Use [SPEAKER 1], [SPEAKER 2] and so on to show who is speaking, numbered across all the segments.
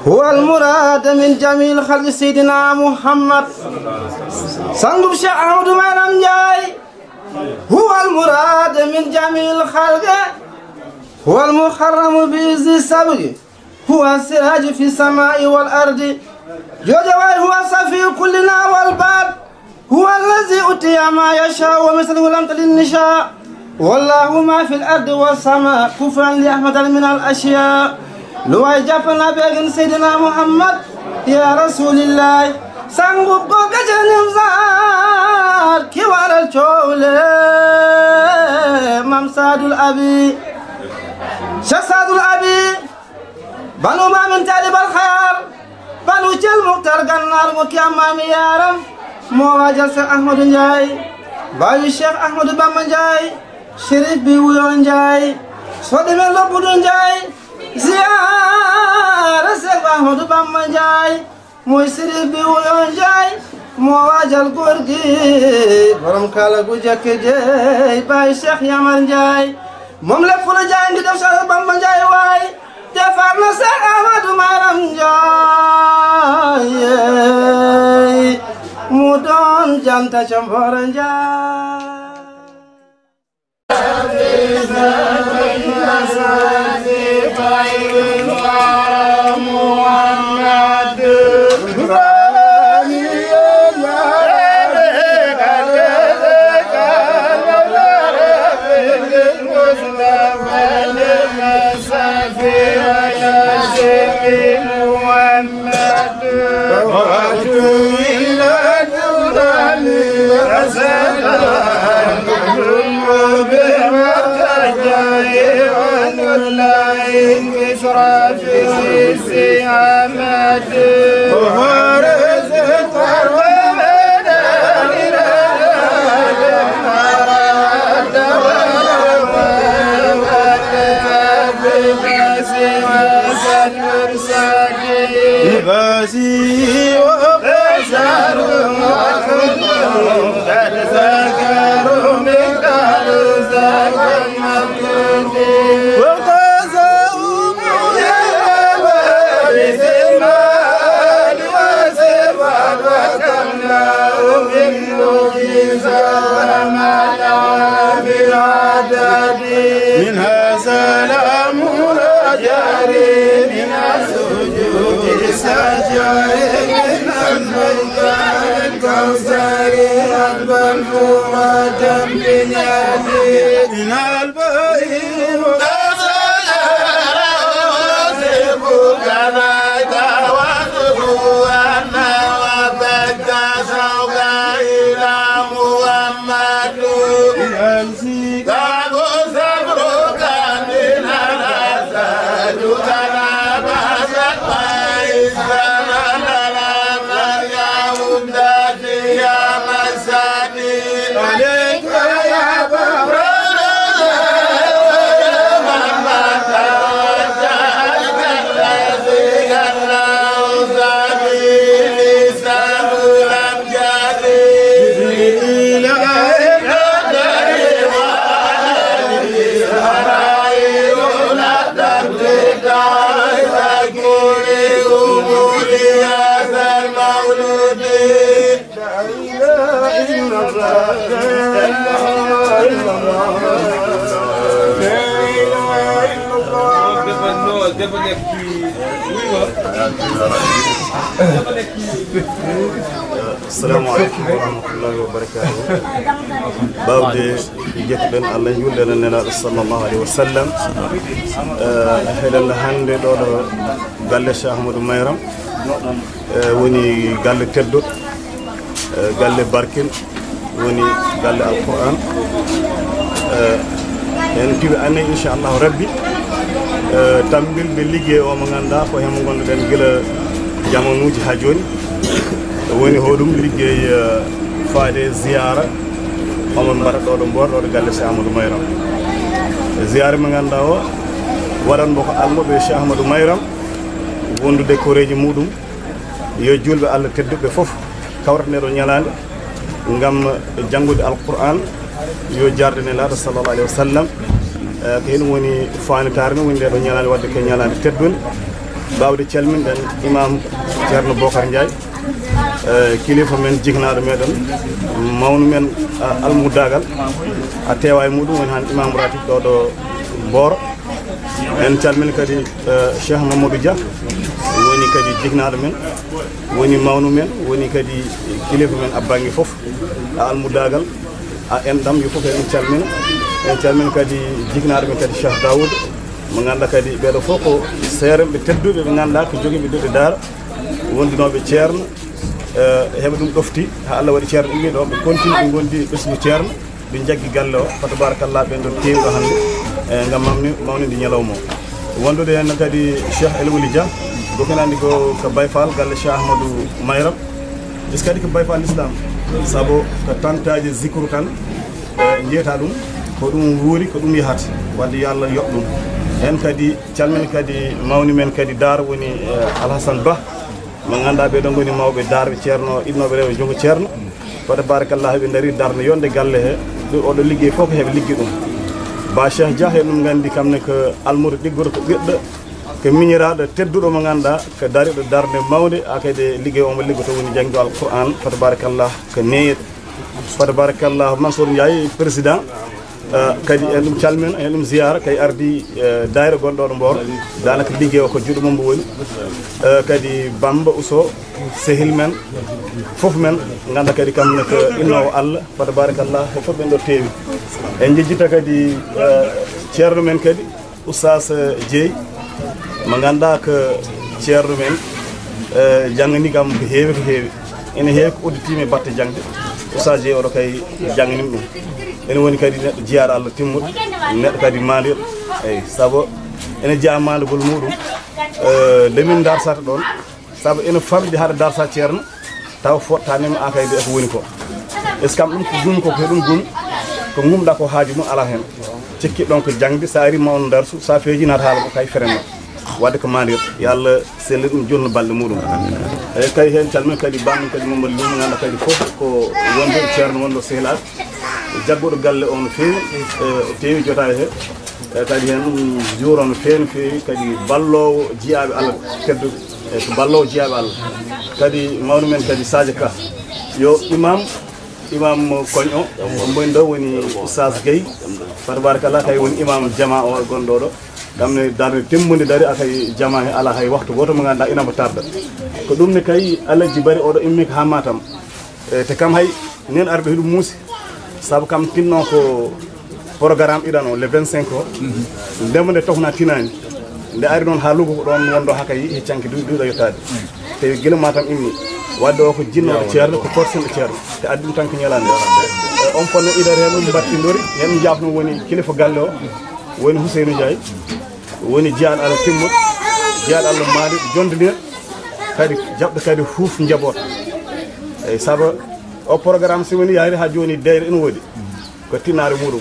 [SPEAKER 1] هو المراد من جميع الخلق سيدنا محمد سنجب شيخ أحمد ميرم جاي هو المراد من جميع الخلق هو المحرم بإذن السبق هو السراج في السماء والأرض جوجوال هو صفي كلنا والباب هو الذي أتي ما يشاء ومثله لم تلد النشاء والله ما في الأرض والسماء كفرا لأحمد من الأشياء لو جابنا بين سيدنا محمد يا رسول الله سانغوب كوكا نمزار كوار الشولة ممساد الأبي شساد الأبي بنو ما من تالب الخيار بنو جل مختار غنار مكياما ميارم مواجه الشيخ أحمد نجاي باوي الشيخ أحمد بام نجاي شريف بيويو نجاي صدي من لبود نجاي زيارة الشيخ أحمد بام نجاي موي شريف بيويو نجاي مواجه القرقي برم كالا قجاك جاي باوي الشيخ يامر نجاي مملك فولا جاي ندي دف شيخ بام نجاي واي تفارنا الشيخ أحمد ميرم نجاي مودون جانتا شمبورن
[SPEAKER 2] السلام عليكم ورحمة الله وبركاته. باودي جت بين الله يقول لنا صلى الله عليه وسلم. هذا الهند دور قال الشيخ أحمد ميرم وني قال تدو قال باركين وني قال القرآن. يعني أنا إن شاء الله ربي تمبل بالليجي ومغندا فهم غندن جل جامونو جهاجوني وني هودوم ليجي فادي زياره امون بارا دو بور دو غال شيخ احمد ميرم زياره مغندا و وران بوكو almo be cheikh amadou mayram wondu décorer ji mudum yo julbe Allah teddube fof kawrane do nyalande ngam jangude alquran yo jardene laata sallallahu alaihi wasallam ko hen woni faanitar no wonde do nyalande wadde ke nyalande teddun bawde calminɗen imam ceerno Bocar Ndiaye kilifa men jignaɗo meɗen mawnu men almudagal a tewa e muɗum woni han imam ratib ɗo ɗo Mboro en calmin kadi Cheikh Mamadou Dia woni kadi jignaɗo men woni mawnu men woni kadi kilifa men abbangi fof almudagal a endam yo fof en calmin kadi jignaɗo men kadi Cheikh Daoud mo ganda kadi ɓeɗo fof ko seeremɓe tedduɓe ɓe ganda ko joguiɓe duɗe daara wondinoɓe ceerno heɓe ɗum ɗofti ha Allah waɗi ceerno ɗummi ɗo ɓe continue ɓe gondi ɓesgu ceerno ɓe jaggi galle o fa tabarakallah ɓen ɗon tewi ɗo hannde ngam mawnide ñalawma o wondude hen kadi Cheikh Elwuli Dia gofinandi ko Baye Fall galle Cheikh Ahmadou Mayram est ce kadi ko Baye Fall l'islam saabu ko tantaji zicru tan jeeta ɗum ko ɗum wuuri ko ɗum yahata wadde yo Allah yoɓ ɗum hen kadi calmin kadi mawni men kadi daara woni Alhassane Ba mo ganduɗa ɓeɗo goni mawɓe darɓe ceerno innoɓe rewɓe jogo ceerno fode barakallah heɓe daari darde yonde galle he oɗo ligguey fof ko heɓe liggi ɗum ba Cheikh Dia hen ɗum gandi kamne ko almudo ɗiggoto ko ɓiɗɗo ko miñiraɗo tedduɗo mo ganduɗa ko daariɗo darde mawde akade ligguey omo liggoto woni janggo alquran fode barakallah ko neeyiɗo fode barakallah Mansour Ndiaye président kadi en ɗum calmin en ɗum ziyara kay ardi daayira gonɗo ɗo Mboro danaka ligguey o ko juuɗo mum woni kadi Bamba Ousso sehil men fof men ganda kadi kamne ko innowo Allah fa tabarakallah e fof ɓen ɗo teewi en jejjita kadi ceerno men kadi Oustaz Dieye mo ganda ko ceerno men janggani kam ko heewi ene heewi ko udditimi e batte jangde Oustaz Dieye oɗo kay jangganimi ɗum ene woni kadi neɗɗo jiyaɗo Allah timmuɗo neɗɗo kadi mandiɗo eyyi saabu ene jeeya mandugol muɗum nde min darsata ɗon saabu ene famɗi haɗa darsa ceerno taw fottanima akayde eko woni ko est ce que kam ɗum ko gumi ko heɗum gumi ko gumɗa ko haaju mum ala hen cikkiɗ ɗon ko jangde sa ari mawno darsu sa feeji nata haala ko kay ferema wadde ko mandiɗo yo Allah selli ɗum jonno balɗe muɗum eyyi kay hen calmin kadi bamɗum kadi Mamadou Ly mo ganda kadi fof ko wonde ceerno wonɗo sehlade jaggoɗo galle o no feewi tewi jotade he kadi hen ɗum juuro no feewi kadi ballowo jiyaɓe Allah tedduɓe ko ballowo jiyaɓe Allah kadi mawni men kadi Sadio Ka yo imam koñ o mboyni ɗo woni Oustaz Gueye fa tabarakallah kay woni imam jama o gonɗo ɗo kamne darde temmude dari akay jama he ala hay waktu goto mo ganduɗa ina mo tarda ko ɗum ne kay alaji bari oɗo immi ko ha Matam te kam hay nen arɓe heɗum muusi saabu kam tinno ko programme ɗiɗan o le 25 o ndemo nde tofna tinani nde ari noon ha Louga ko ɗon wonɗo hakay heccanke duuɗa yettade te guila Matam immi wadde o ko jinnoɗo ceerno ko korsenɗo ceerno te addi ɗum tan ko ñalande on fonno idare hen ɗum battidori hen ɗum jafno woni kilifa galle o woni Ousseynou Ndiaye woni jiyaɗo Allah timmuɗo jiyaɗo Allah maɗi jondodir kadi jaɓɗo kadi huuf jaboot eyyi saabu o programme si woni yaari ha joni deyre ene woodi ko tinnare muɗum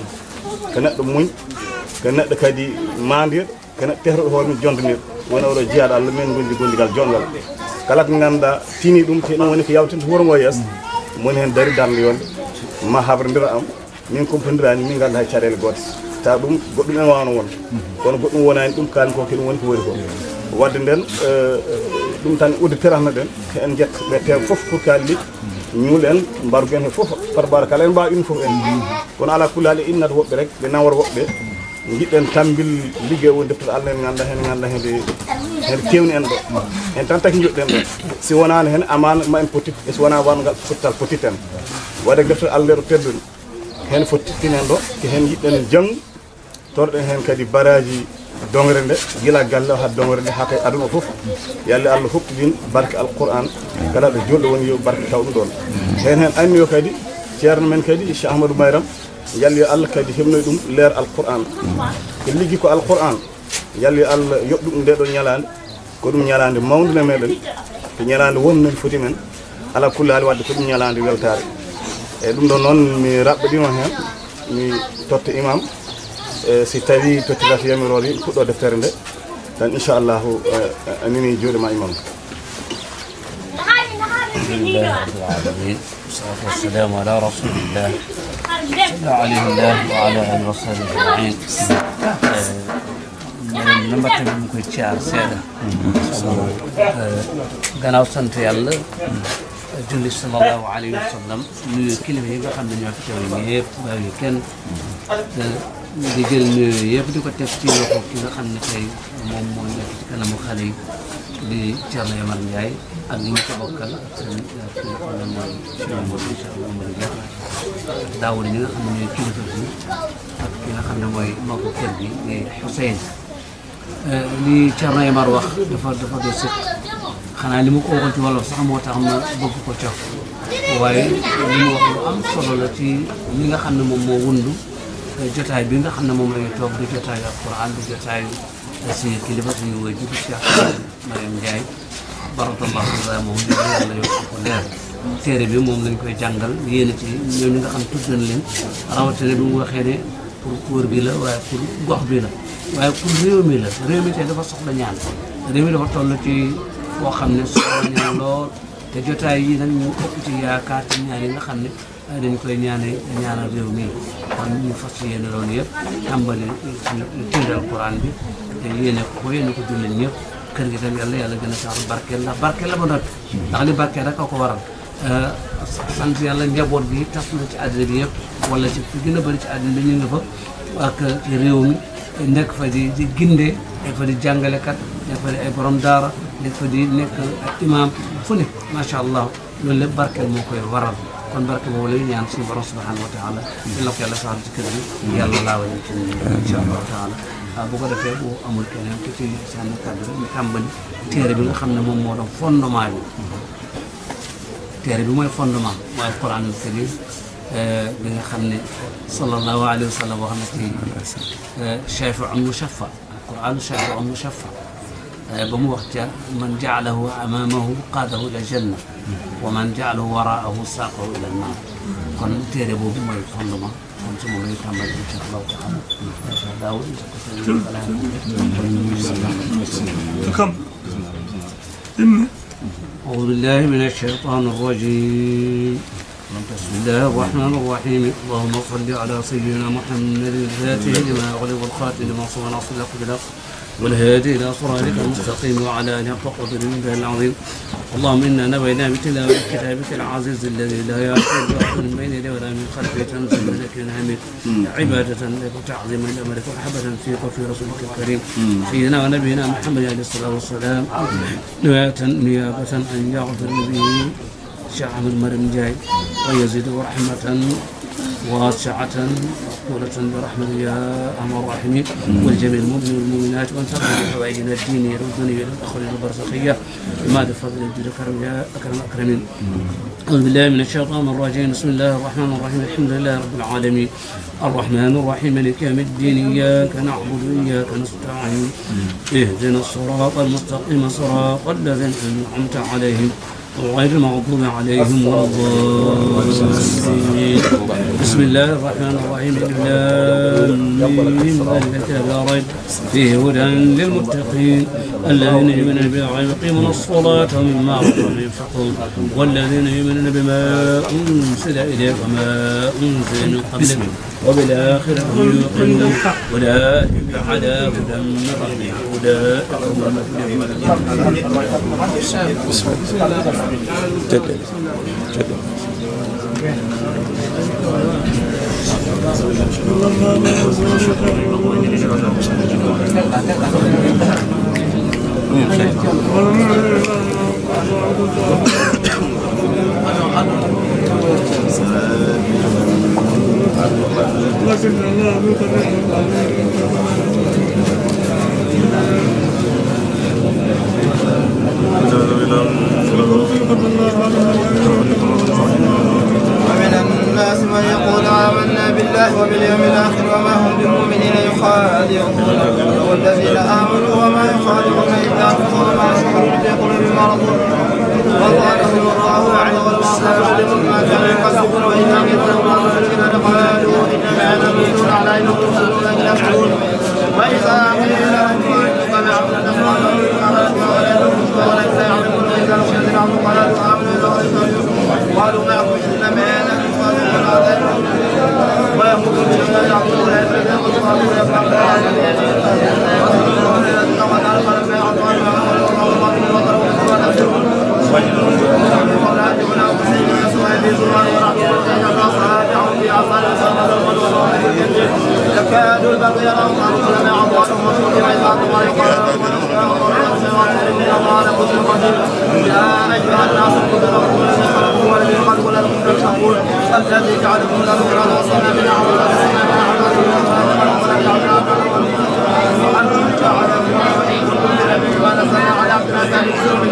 [SPEAKER 2] ko neɗɗo muñ ko neɗɗo kadi mandir ko neɗɗo tehroɗo hoore mum jondonir woni oɗo jiyaɗo Allah min gondi gondigal jongal kala ko ganduɗa tini ɗum te ɗum woni ko yawtinta wuuro ngo yeeso moni hen daari darde yonde ma habrodira am min compodirani min ganda hay caɗele gote ta ɗum goɗɗum en wawno won kono goɗɗum wonani ɗum kalni ko ke ɗum woni ko woni ko wadde nden ɗum tan udditirano ɗen ko en jetta ɓe tew foof pour kalli ñuul en mbarugen he fof par barakala en mbawi ɗum fof en kono ala kulli haali innata woɓɓe rek ɓe nawora woɓɓe jiɗɗen tambil liggey woni deftere Allah en ganda hede kewni en ɗo en tan taki joɗɗen ɗo si wonano hen amana ma en poti so wona wangal fottal potit en wadde deftere Allah ɗo tedduni hen fottinen ɗo ko hen jiɗɗen jang torɗen hen kadi baraji dongre nde gila galle o ha dongre nde ha kay aduna fof yalle Allah hokkidin barke alquran kala ɗo julɗo woni yo barke taw ɗum ɗon hen anni yo kadi ceerno men kadi Cheikh Ahmadou Mayram yalli yo Allah kadi hebnoy ɗum leer alquran ko liggi ko alquran yalli yo Allah yoɓ ɗum nde ɗo ñalande ko ɗum ñalande mawdude meɗen ko ñalande wonno foti men ala kulli haali wadde ko ɗum ñalande weltare eyyi ɗum ɗon noon mi raɓɓaɗino hen mi totta imam si tawi tottitata yamirore fuɗɗo deftere nde tan inchallahu anini juuɗe ma imam
[SPEAKER 3] alhamdulillah rabbil alamin wassalatu wassalamu ala rasulillah sallallahu alayhi wa ala alihi wa sahbihi ajma'in na mbatte bi mu koy ciar seeda gannaaw sant yàlla julli sallallahu alayhi wa sallam nuyu kilifa yi nga xam ne ñoo fi teew ñëpp bàyyi kenn di jël nuyu yëpp di ko teg ci loxo ki nga xam ne tey moom moo nekk ci kanamu xale yi di Thierno Yamar Ndiaye ak ñi ñu ko bokkal ak seen ki nga xam ne mooy Daawuda ñi nga xam ne ñooy kilifa bi ak ki nga xam ne mooy mbokku kër gi di Hussein li Thierno Yamar wax dafa do sëkk xanaa li ma ko waxoon ci wolof sax moo tax ma bëgg ko cof waaye li mu wax lu am solo la ci li nga xam ne moom moo wundu jotaay bi nga xam ne moom la ñu toog di jotaayu alquran di jotaayu suñu kilifa suñu wëy ji Cheikh Mariam Ndiaye barakallahu fiihaa moom li yàlla yokk ko leer téere bi moom lañ koy jàngal yéen ci ñooñu nga xam tudd nañ leen rawatina bi mu waxee ne pour kóor bi la waaye pour gox bi la waaye pour réew mi la réew mi tey dafa soxla ñaan réew mi dafa toll ci foo xam ne soxla ñaan lool te jotaay yi nag ñu ëpp ci yaakaar ci ñaan yi nga xam ne dañ koy ñaanal réew mi kon ñu fas yéene loolu yëpp tàmbali téere alquran bi te yéene ko jullit ñëpp kër gi tam yàlla gën a sax barkeel ndax barkeel la ba noppi ndax li barkeel rek a ko waral sant yàlla njaboot bi tas na ci àddina bi yëpp wala ci fi gën a bëri ci àddina bi ñu nga fa ak ci réew mi nekk fa di gindee nekk fa di jàngalekat nekk fa di ay borom daara nekk fa di nekk ak imaam fu ne macha allah loolu lépp barkeel moo koy waral kon barke boobu la ñu ñaan suñu borom subhanahu wa taala dina ko yàlla saxal ci kër gi yàlla laawal ci incha allahu taala bu ko defee bu amul keneen ku ci sànni kàddu rek ñu tàmbali téere bi nga xam ne moom moo doon fondement bi téere bi mooy fondement mooy Alquranul Karim bi nga xam ne sallallahu alayhi wa sallam wax na ci shafi'un mushaffa Alquran shafi'un mushaffa ba mu wax ca man ja'alahu amamahu qaadahu ila janna wa man ja'alahu waraahu saaqahu ila naar kon téere boobu mooy fondement kon su ma lay tàmbali incha allah taala Daawud أعوذ بالله من الشيطان الرجيم بسم الله الرحمن الرحيم اللهم صل على سيدنا محمد الفاتح لما أغلق الخاتم لما صبر ناصر لك بالحق والهادي إلى صراطك المستقيم وعلى آله حق قدره العظيم اللهم إنا نبينا بتلاوة كتابك العزيز الذي لا يأخذ من بين يديه ولا من خلفه تنزل لك حميد عبادة لك وتعظيما لأمرك وحبة فيك وفي رسولك الكريم سيدنا ونبينا محمد عليه الصلاة والسلام نيابة أن يغفر به شعب المرم جاي ويزيد رحمة واسعة مقبولة برحمة يا أرحم الراحمين والجميع المؤمنين والمؤمنات وأن تقضي بحوائجنا الدينية والدنيا والأخرين البرزخية بما بفضل الجود الكرم يا أكرم الأكرمين. أعوذ بالله من الشيطان الرجيم بسم الله الرحمن الرحيم الحمد لله رب العالمين الرحمن الرحيم مالك يوم الدين إياك نعبد وإياك نستعين اهدنا الصراط المستقيم صراط الذين أنعمت عليهم غير المغضوب عليهم ولا الضالين. بسم الله الرحمن الرحيم ذلك الكتاب لا ريب فيه هدى للمتقين الذين يؤمنون بالغيب ويقيمون الصلاة ومما رزقناهم ينفقون والذين يؤمنون بما أنزل إليك وما أنزل من قبلك وبالآخرة هم يوقنون أولئك على هدى من ربهم أولئك هم المفلحون.
[SPEAKER 4] جدا جدا
[SPEAKER 1] ومن الناس من يقول آمنا بالله وباليوم الآخر وما هم بمؤمنين يخادعون والذين آمنوا وما يخادعون إلا أنفسهم وما يشعرون في قلوبهم مرض والله الله أعلم والله ما كانوا يكسبون وإذا قيل لهم ما تشركون قالوا إنما نؤمن على أن يرسلون إلى يشعرون وإذا قيل لهم كما عبدنا الله وليس يعلمون إذا لم يكن عبد قالوا آمنوا قالوا معكم إنما نحن صادقون ويقولون إنما نعبد الله كل قدير يا أيها الناس اتقوا ربكم الذي خلقكم والذي خلق لكم تتقون الذي جعلكم الأرض وصلنا بنا وأنتم تعلمون كل نبي ونزلنا على عبدنا ذلك من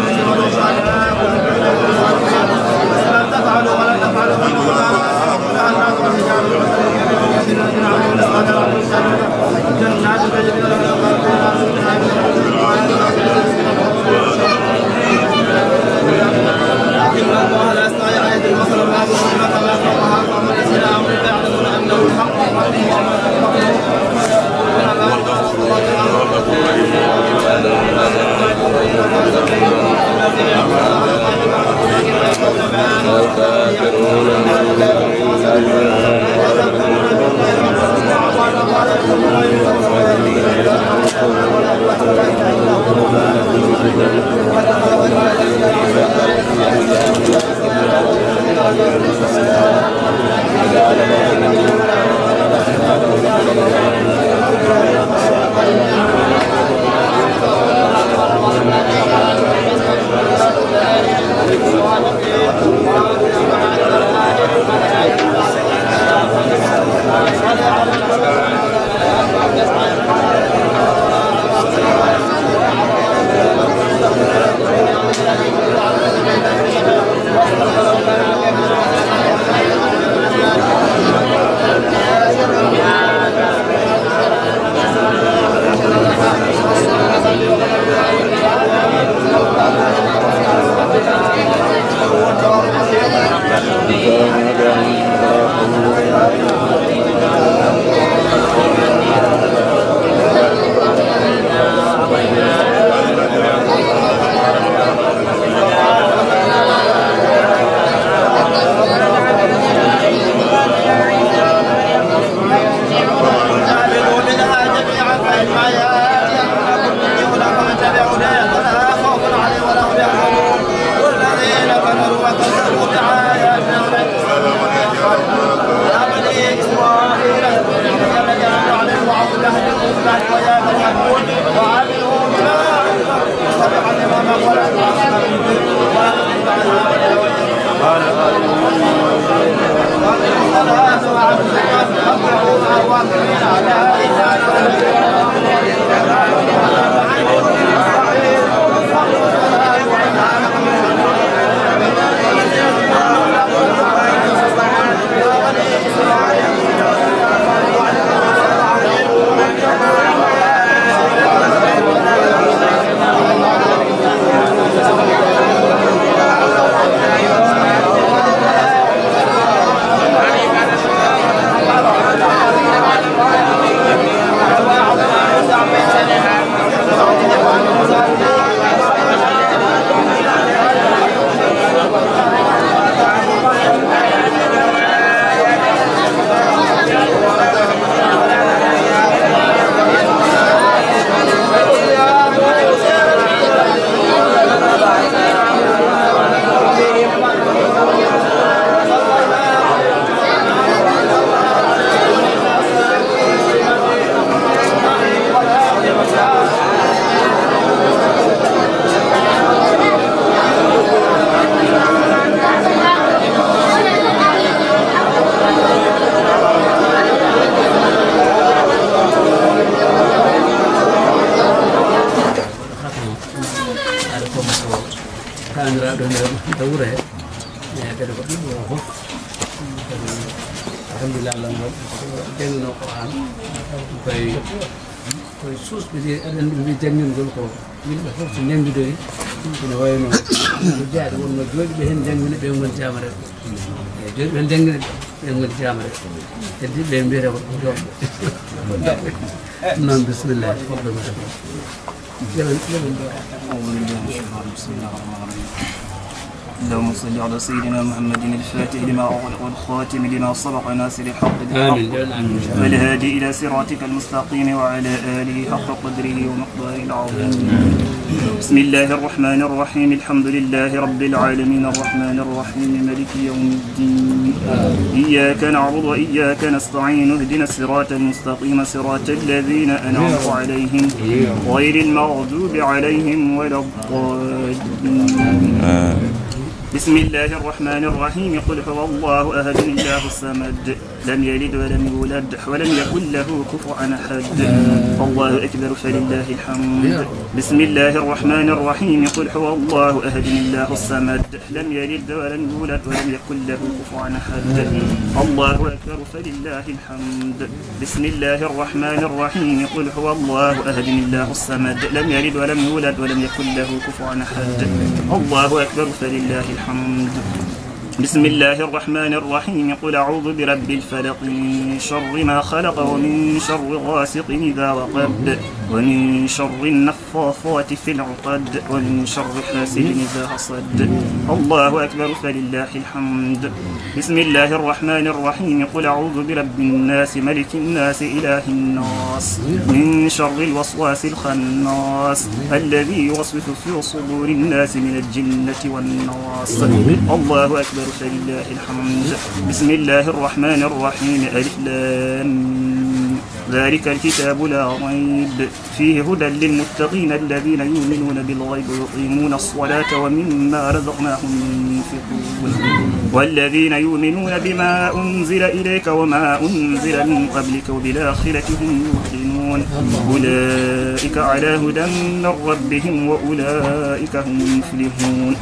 [SPEAKER 1] لا تفعلوا ولا تفعلوا جنات تجري الله لا يستطيع ان يهدي المصر الله بصرنا فلا فوقها قوم الذين امنوا فيعلمون انه الحق من ربهم
[SPEAKER 3] alhamdulillah Allah jàng na Quran koy suus bi bi jangngol ko yimɓe fof so ñangidoyi ene wayno jaade wonno jooɗi ɓe hen jangguini ɓe ngoni jamare e jooɗi ɓe jangguini ɓe ngoni jamare heddi ɓe mbiyata ko jomɓe noon bisimillah fofɓe mata jeɓen
[SPEAKER 5] اللهم صل على سيدنا محمد الفاتح لما أغلق والخاتم لما سبق ناصر الحق بالحق والهادي إلى صراطك المستقيم وعلى آله حق قدره ومقداره العظيم. بسم الله الرحمن الرحيم. الحمد لله رب العالمين الرحمن الرحيم مالك يوم الدين. إياك نعبد وإياك نستعين اهدنا الصراط المستقيم صراط الذين أنعمت عليهم غير المغضوب عليهم ولا الضالين. بسم الله الرحمن الرحيم. قل هو الله أحد الله الصمد لم يلد ولم يولد ولم يكن له كفوا أحد الله أكبر فلله الحمد. بسم الله الرحمن الرحيم. قل هو الله أحد الله الصمد لم يلد ولم يولد ولم يكن له كفوا أحد الله أكبر فلله الحمد. بسم الله الرحمن الرحيم. قل هو الله أحد الله الصمد لم يلد ولم يولد ولم يكن له كفوا أحد الله أكبر فلله الحمد. بسم الله الرحمن الرحيم. قل أعوذ برب الفلق من شر ما خلق ومن شر غاسق إذا وقب ومن شر النفاثات في العقد ومن شر حاسد إذا حسد الله أكبر فلله الحمد. بسم الله الرحمن الرحيم. قل أعوذ برب الناس ملك الناس إله الناس من شر الوسواس الخناس الذي يوسوس في صدور الناس من الجنة والناس الله أكبر فلله الحمد. بسم الله الرحمن الرحيم. ألف لام ذلك الكتاب لا ريب فيه هدى للمتقين الذين يؤمنون بالغيب ويقيمون الصلاة ومما رزقناهم ينفقون والذين يؤمنون بما أنزل إليك وما أنزل من قبلك وبالآخرة هم يوقنون أولئك على هدى من ربهم وأولئك هم المفلحون.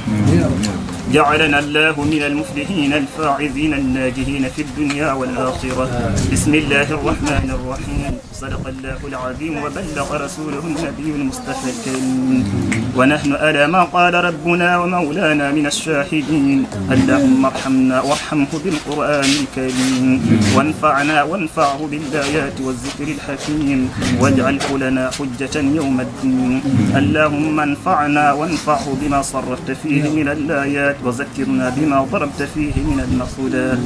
[SPEAKER 5] جعلنا الله من المفلحين الفائزين الناجحين في الدنيا والآخرة. بسم الله الرحمن الرحيم. صدق الله العظيم وبلغ رسوله النبي المصطفى الكريم ونحن على ما قال ربنا ومولانا من الشاهدين. اللهم ارحمنا وارحمه بالقرآن الكريم وانفعه بالآيات والذكر الحكيم واجعله لنا حجة يوم الدين. اللهم انفعنا وانفعه بما صرفت فيه من الآيات وذكرنا بما ضربت فيه من المثلات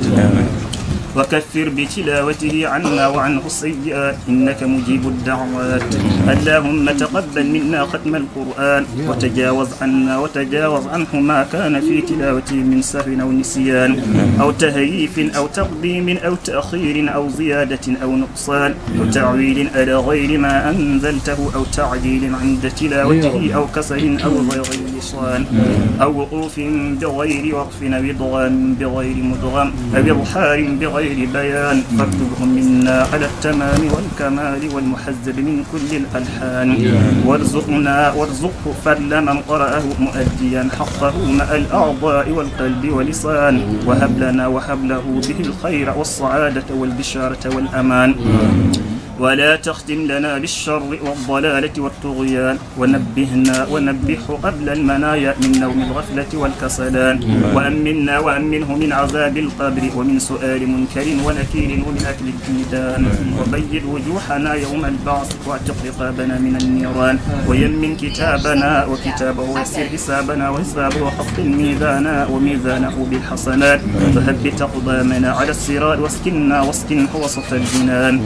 [SPEAKER 5] وكفر بتلاوته عنا وعنه السيئات إنك مجيب الدعوات. اللهم تقبل منا ختم القرآن وتجاوز عنا وتجاوز عنه ما كان في تلاوته من سهو أو نسيان أو تهييف أو تقديم أو تأخير أو زيادة أو نقصان أو تعويل على غير ما أنزلته أو تعديل عند تلاوته أو كسر أو غير لسان أو وقوف بغير وقف أو إضغام بغير مدغم أو إظهار بغير بيان فاكتبهم منا على التمام والكمال والمحزب من كل الألحان وارزقه فضل من قرأه مؤديا حقه مع الأعضاء والقلب واللسان وهب لنا وهب له به الخير والسعادة والبشارة والأمان ولا تختم لنا بالشر والضلالة والطغيان ونبهه قبل المنايا من نوم الغفلة والكسلان وأمنه من عذاب القبر ومن سؤال منكر ونكير ومن أكل الديدان وبيض وجوهنا يوم البعث واعتق رقابنا من النيران ويمن كتابنا وكتابه ويسر حسابنا وحسابه وخط ميزانا وميزانه بالحسنات فثبت أقدامنا على الصراط واسكنه وسط الجنان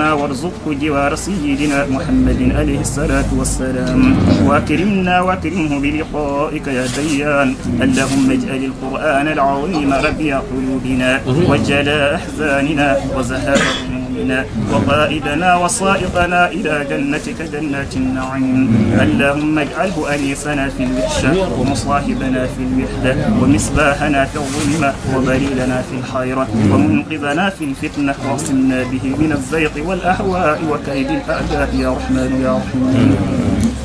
[SPEAKER 5] وارزقه جوار سيدنا محمد عليه الصلاة والسلام واكرمه بلقائك يا ديان. اللهم اجعل القرآن العظيم ربيع قلوبنا وجلاء أحزاننا وزهاء همومنا وقائدنا وصائقنا إلى جنتك جنات النعيم. اللهم اجعله أنيسنا في الوحشة ومصاحبنا في الوحدة ومصباحنا في الظلمة وبليلنا في الحيرة ومنقذنا في الفتنة واعصمنا به من الزيغ والأهواء وكيد الأعداء يا رحمن يا رحيم.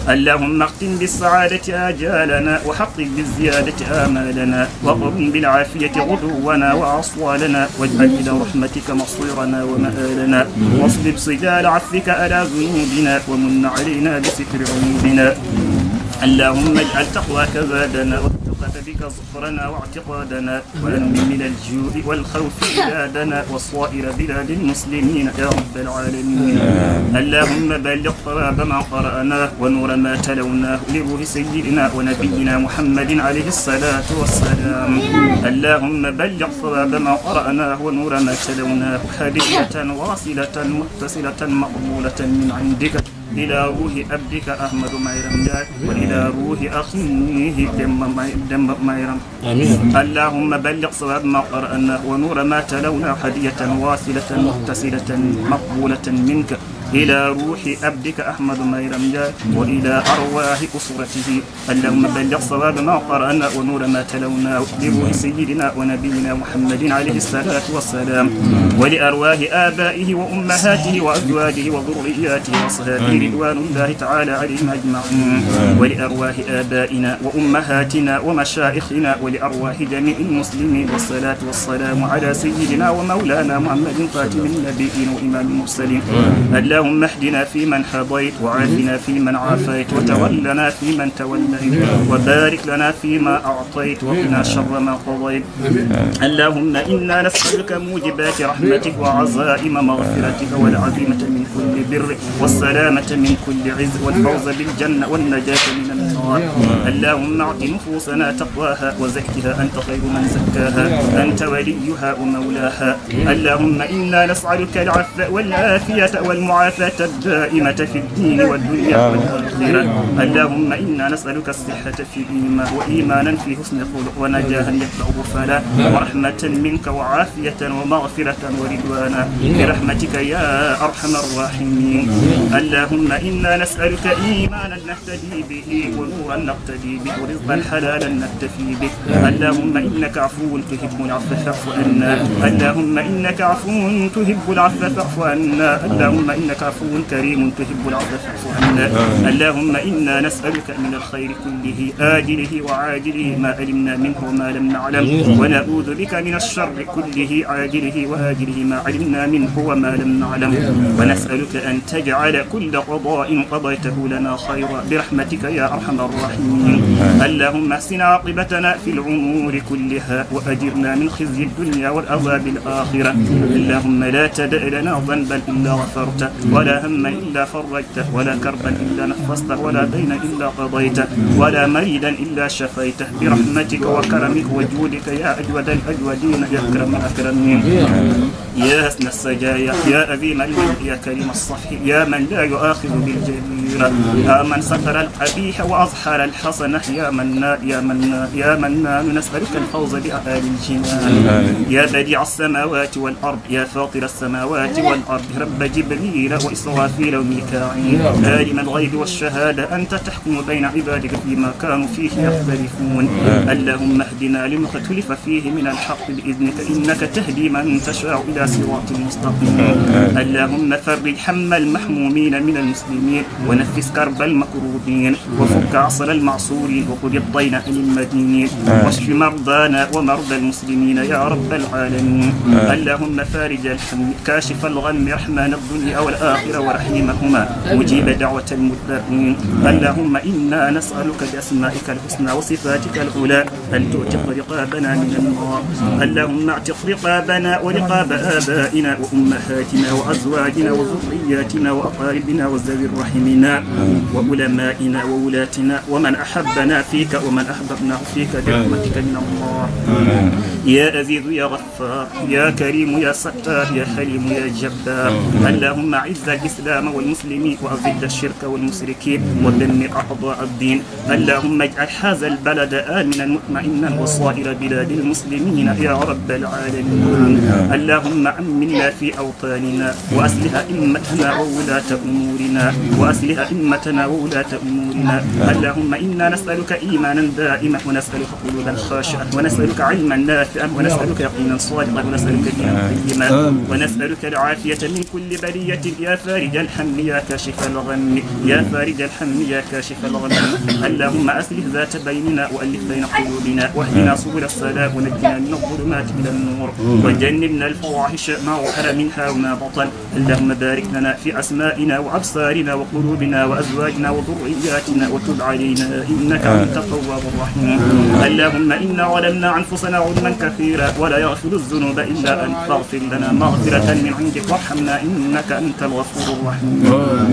[SPEAKER 5] اللهم اختم بالسعادة آجالنا وحقق بالزيادة آمالنا وقرن بالعافية غدونا وأصوالنا واجعل إلى رحمتك مصيرنا ومآلنا واصلب سجال عفوك على ذنوبنا ومن علينا بستر عيوبنا اللهم اجعل تقواك زادنا والثقة بك ظفرنا واعتقادنا وأمن من الجوع والخوف بلادنا وصائر بلاد المسلمين يا رب العالمين. اللهم بلغ ثواب ما قرأناه ونور ما تلوناه لروح سيدنا ونبينا محمد عليه الصلاة والسلام. اللهم بلغ ثواب ما قرأناه ونور ما تلوناه هدية واصلة متصلة مقبولة من عندك إلى روح أبدك أحمد ميرم وإلى روح أخيه دم ميرم. اللهم بلغ صواب ما قرأناه ونور ما تلونا هدية واصلة متصلة مقبولة منك إلى روح أبدك أحمد ميرم وإلى أرواح أسرته. اللهم بلغ صواب ما قرأنا ونور ما تلونا لروح سيدنا ونبينا محمد عليه الصلاة والسلام ولأرواح آبائه وأمهاته وأزواجه وذرياته وصحابه رضوان الله تعالى عليهم أجمعين ولأرواح آبائنا وأمهاتنا ومشايخنا ولأرواح جميع المسلمين والصلاة والسلام على سيدنا ومولانا محمد خاتم النبيين وإمام المرسلين. اللهم اهدنا فيمن هديت وعافنا فيمن عافيت وتولنا فيمن توليت وبارك لنا فيما أعطيت وقنا شر ما قضيت. اللهم إنا نسألك موجبات رحمتك وعزائم مغفرتك والعزيمة من كل بر والسلامة من كل عز والفوز بالجنة والنجاة من النار. اللهم أعط نفوسنا تقواها وزكها أنت خير من زكاها أنت وليها ومولاها. اللهم إنا نسألك العفو والعافية والمعافاة الدائمة في الدين والدنيا والآخرة. اللهم إنا نسألك الصحة في الإيمان وإيمانا في حسن خلق ونجاها يتبعه فلا ورحمة منك وعافية ومغفرة ورضوانا برحمتك يا أرحم الراحمين. اللهم إنا نسألك إيمانا نهتدي به ونورا نقتدي به ورزقا حلالا نكتفي به. اللهم إنك عفو تحب العفو فاعف عنا. اللهم إنك عفو تحب العفو فاعف عنا. اللهم إنك عفو كريم تحب العفو فاعف عنا. اللهم إنا نسألك من الخير كله آجله وعاجله ما علمنا منه وما لم نعلم ونعوذ بك من الشر كله عاجله وآجله ما علمنا منه وما لم نعلم ونسألك أن تجعل كل قضاء قضيته لنا خيرا برحمتك يا أرحم الراحمين. اللهم احسن عاقبتنا في الأمور كلها وأجرنا من خزي الدنيا والعذاب الآخرة. اللهم لا تدع لنا ذنبا إلا غفرته ولا هما إلا فرجته ولا كربا إلا نفسته ولا دينا إلا قضيته ولا مريدا إلا شفيته برحمتك وكرمك وجودك يا أجود الأجودين يا أكرم الأكرمين. يا حسن السجايا يا أذيم الوجه يا كريم الصفح يا من لا يؤاخذ بالجريرة يا من ستر القبيح وأظهر الحسنة يا منان يا منان يا منان نسألك الفوز بأعالي الجنان. يا بديع السماوات والأرض يا فاطر السماوات والأرض رب جبريل وإسرافيل وميكائيل عالم الغيب والشهادة أنت تحكم بين عبادك فيما كانوا فيه يختلفون. اللهم اهدنا لما اختلف فيه من الحق بإذنك إنك تهدي من تشاء إلى صراط مستقيم. اللهم فرج هم المحمومين من المسلمين ونفس كرب المكروبين وفك عصر المعصورين وقض الضين عن المدينين واشف مرضانا ومرضى المسلمين يا رب العالمين. اللهم فارج الهم كاشف الغم رحمن الدنيا والآخرة ورحيمهما مجيب دعوة المضطرين. اللهم إنا نسألك بأسمائك الحسنى وصفاتك العلى أن تعتق رقابنا من النار. اللهم اعتق رقابنا ورقاب آبائنا وأمهاتنا وأزواجنا وذرياتنا وأقاربنا وذوي رحمنا وعلمائنا وولاتنا ومن أحبنا فيك ومن أحببناه فيك برحمتك من الله. يا عزيز يا غفار يا كريم يا ستار يا حليم يا جبار. اللهم أعز الإسلام والمسلمين وأذل الشرك والمشركين ودمر أعضاء الدين. اللهم اجعل هذا البلد آمنا مطمئنا وصائر بلاد المسلمين يا رب العالمين. اللهم أمنا في أوطاننا وأصلح أئمتنا وولاة أمورنا وأصلح أئمتنا وولاة أمورنا. اللهم إنا نسألك إيمانا دائما ونسألك قلوبا خاشعة ونسألك علما نافعا ونسألك يقينا صادقا ونسألك دينا قيما ونسألك العافية من كل بلية يا فارج الهم يا كاشف الغم يا فارج الهم يا كاشف الغم. اللهم أصلح ذات بيننا وألف بين قلوبنا واهدنا سبل السلام ونجنا من الظلمات إلى النور وجنبنا الفواحش ما ظهر منها وما بطن. اللهم بارك لنا في أسمائنا وأبصارنا وقلوبنا بنا وأزواجنا وذرياتنا وتب علينا إنك أنت التواب الرحيم. اللهم إنا ظلمنا أنفسنا ظلما كثيرا ولا يغفر الذنوب إلا أنت فاغفر لنا مغفرة من عندك وارحمنا إنك أنت الغفور الرحيم.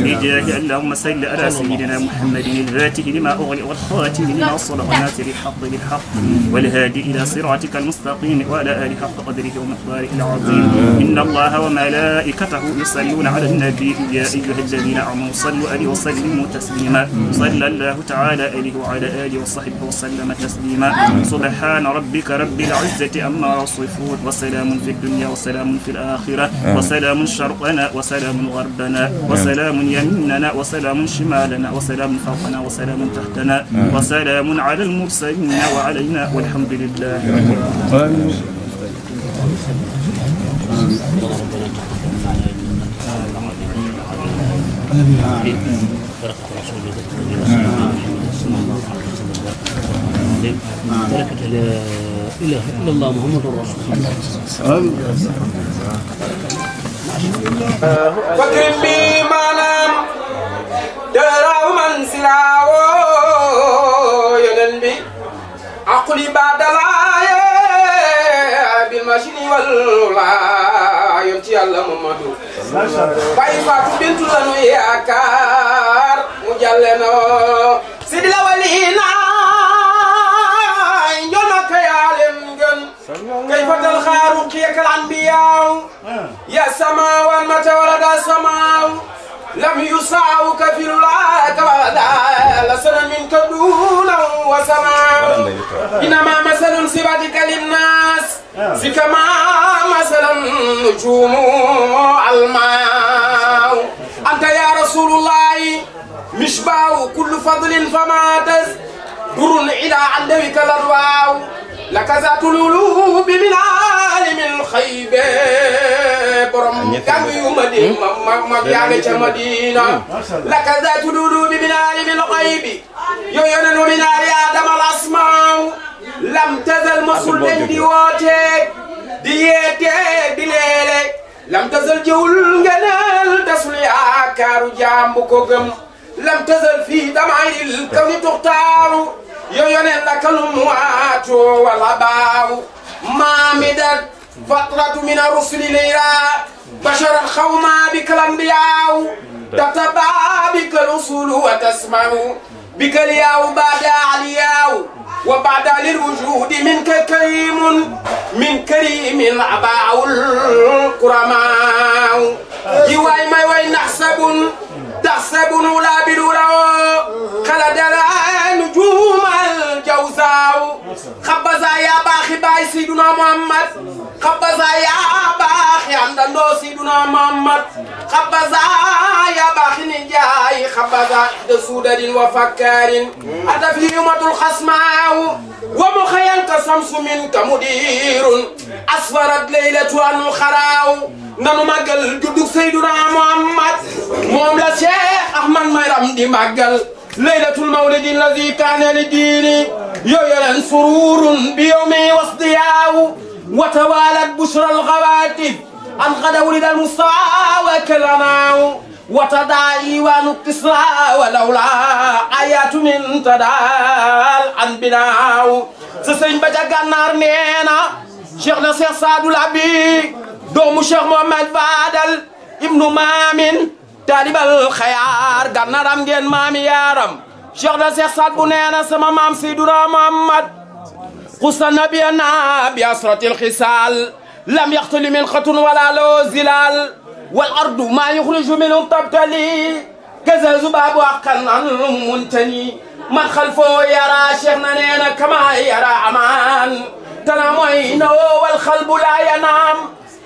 [SPEAKER 5] بجاه اللهم صل على سيدنا محمد الفاتح لما أغلق والخاتم لما صدق ناصر الحق بالحق والهادي إلى صراطك المستقيم وعلى آله حق قدره ومقداره العظيم. إن الله وملائكته يصلون على النبي يا أيها الذين آمنوا صلوا عليه وسلموا تسليما. صلى الله تعالى عليه وعلى آله وصحبه وسلم تسليما. سبحان ربك رب العزة عما يصفون وسلام في الدنيا وسلام في الآخرة وسلام شرقنا وسلام غربنا وسلام يميننا وسلام شمالنا وسلام فوقنا وسلام تحتنا وسلام على المرسلين وعلينا والحمد لله رب العالمين.
[SPEAKER 3] بركة رسول الله بركة لا إله إلا الله محمد رسول الله.
[SPEAKER 1] فكرم بي منام دراو من سلاو ينبي عقلي بعد الآية بالمشين والولا ينتي الله محمد باي فاتو بنت لنو ياكار مجلنا سيد الأولين يونك يا لمجن كيف تلخار كيك الأنبياء يا سماء والمتى ولد السماء لم يسعوك في الولاك ولا لسنا منك دون وسماء إنما مثل صفاتك للناس كما مثل النجوم الماء. أنت يا رسول الله مشباه كل فضل فما تزدر إلى عندك الأرواح لك ذات القلوب من عالم الخيب برم كم يومدين مبيعك مدينة لك ذات القلوب من عالم الغيب يوين من آدم الأسماء لم تزل مسؤول ديواتك ديتك دليلك لم تزل جول جنال تسلي عكار جامبكم لم تزل في دمع الكون تختار يوين لك الموات والعباء ما مدت فترة من الرسل ليرا بشر الخوما بك الأنبياء تتبع بك الرسل وتسمع بك الياء بعد علياء وبعد للوجود منك كريم من كريم عباء الكرماء جواي ما وين نحسب تحسب لا بدورا خلد نجوم الجوزاء خبزا يا باخي باي سيدنا محمد خبزا يا باخي عندنا سيدنا محمد خبزا يا باخي نجاي خبزا إحدى سودة وفكار أتى في يوم الخصماء ومخيل كسمس منك مدير أسفرت ليلة عنه خراو نانو ماغال جودو سيدنا محمد موم لا شيخ احمد ميرام دي ماغال ليله المولد الذي كان للدين يويلن سرور بيومي واصدياء وتوالت بشرى الغواتف ان غدا ولد المصطفى وكلنا وتداعي ونكسرى ولولا ايات من تدال عن بناو سيرن بجا غنار نينا شيخنا شيخ سعد العبي دومو شيخ محمد فادل ابن مامين طالب الخيار غنارام ген مامي يارم شيخنا شيخ سعد بو نينا سما مام سيدنا محمد قص نبينا بأسرة الخصال لم يختل من خط ولا له زلال والأرض ما يخرج منه تبتلي كذا زباب وقنا منتني من خلفه يرى شيخنا نينا كما يرى أمان تنامينه والقلب لا ينام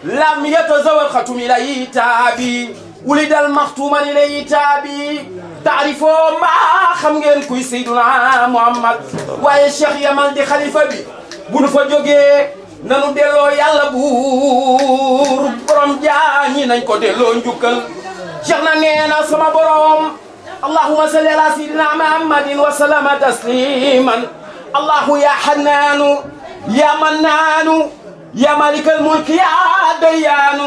[SPEAKER 1] لم يتزوج ختم إليه تابي ولد المختوم إليه تابي تعرفوا ما خمجن كوي سيدنا محمد واي شيخ يمال دي خليفة بي بنو فجوغي نانو ديلو يالا بور بروم جاني نانكو ديلو نجوكل شيخنا نينا سما بروم اللهم صل على سيدنا محمد وسلم تسليما الله يا حنان يا منان
[SPEAKER 6] يا مالك الملك يا ديان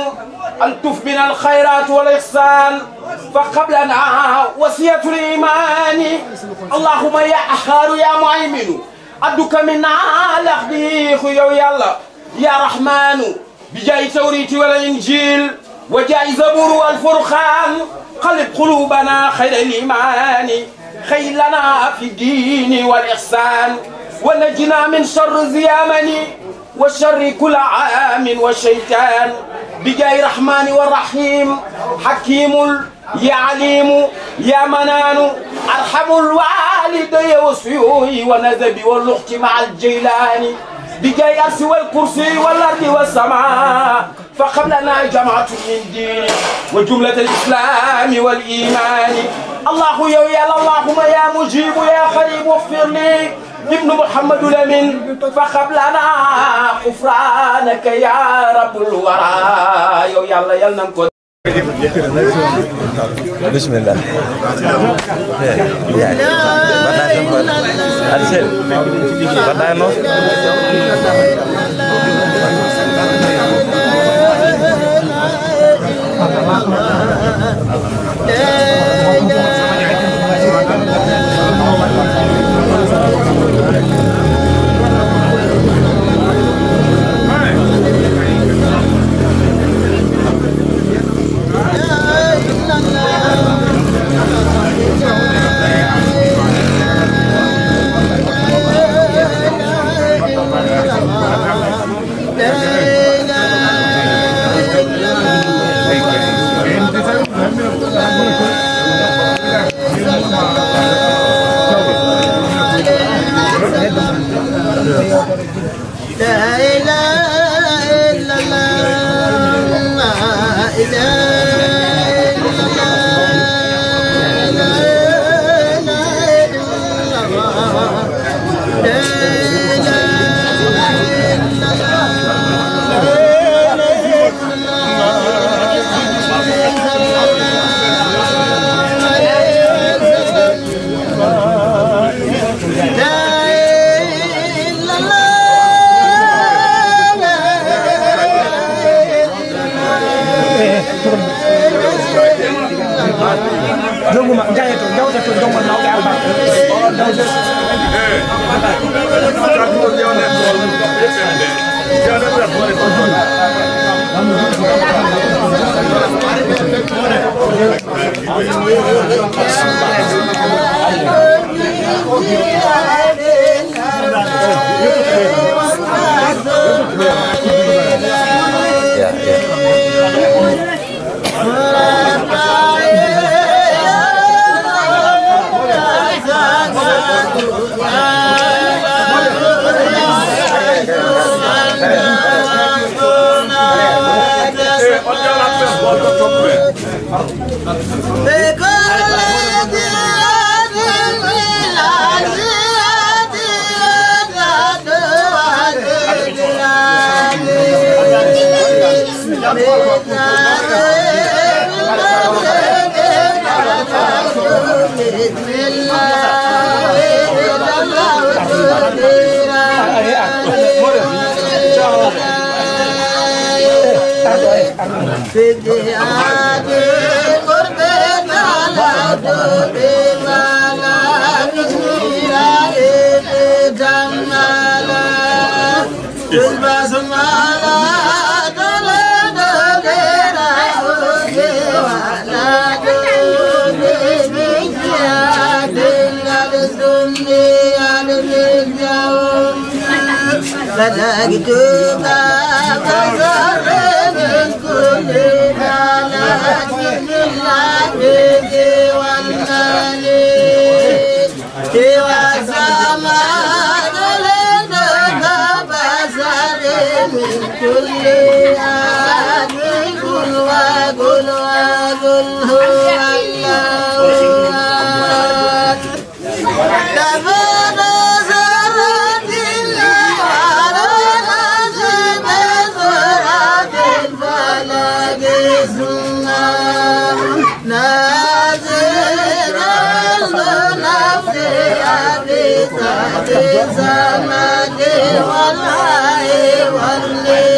[SPEAKER 6] ألطف بنا الخيرات والإحسان فقبلنا وصية الإيمان اللهم يا أحار يا معيمن أدك منا لخديخ يا الله يا رحمن بجاي التوريت والإنجيل وجاي زبور والفرقان قلب قلوبنا خير الإيمان خير لنا في الدين والإحسان ونجنا من شر زيامن وشر كل عام والشيطان بجاي رحمن والرحيم حكيم يا عليم يا منان أرحم الوالدي والسيوي والنذب واللخت مع الجيلان بجاي أرس والكرسي والأرض والسماء فقبلنا جماعة من دين وجملة الإسلام والإيمان الله يا اللهم يا مجيب يا قريب اغفر لي ابن محمد الأمين فقبلنا غفرانك يا رب الورى يا الله يا نمكن
[SPEAKER 4] بسم الله
[SPEAKER 7] والله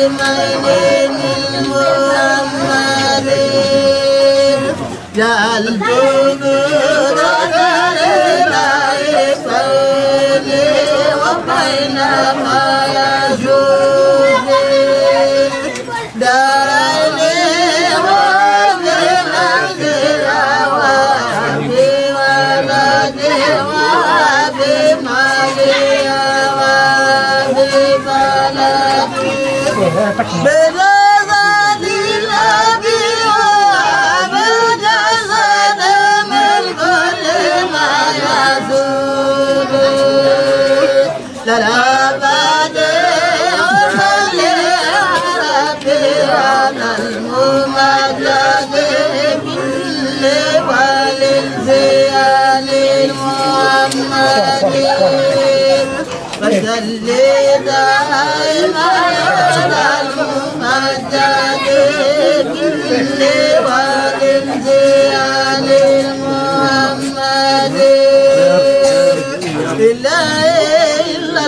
[SPEAKER 7] الحاتمين المحمدين جعل جنود لا يصلي وبينما يجوز دارني وبالأجر وفي ولدي وفي مالي وفي بلدي بجسد الأبي وبجسد من كل ما يزول للأبد وصلي ربي على الممجد كل وللزيان المحمدين فصلي دائما على الممجد كل وللزيان المحمدين لا إله إلا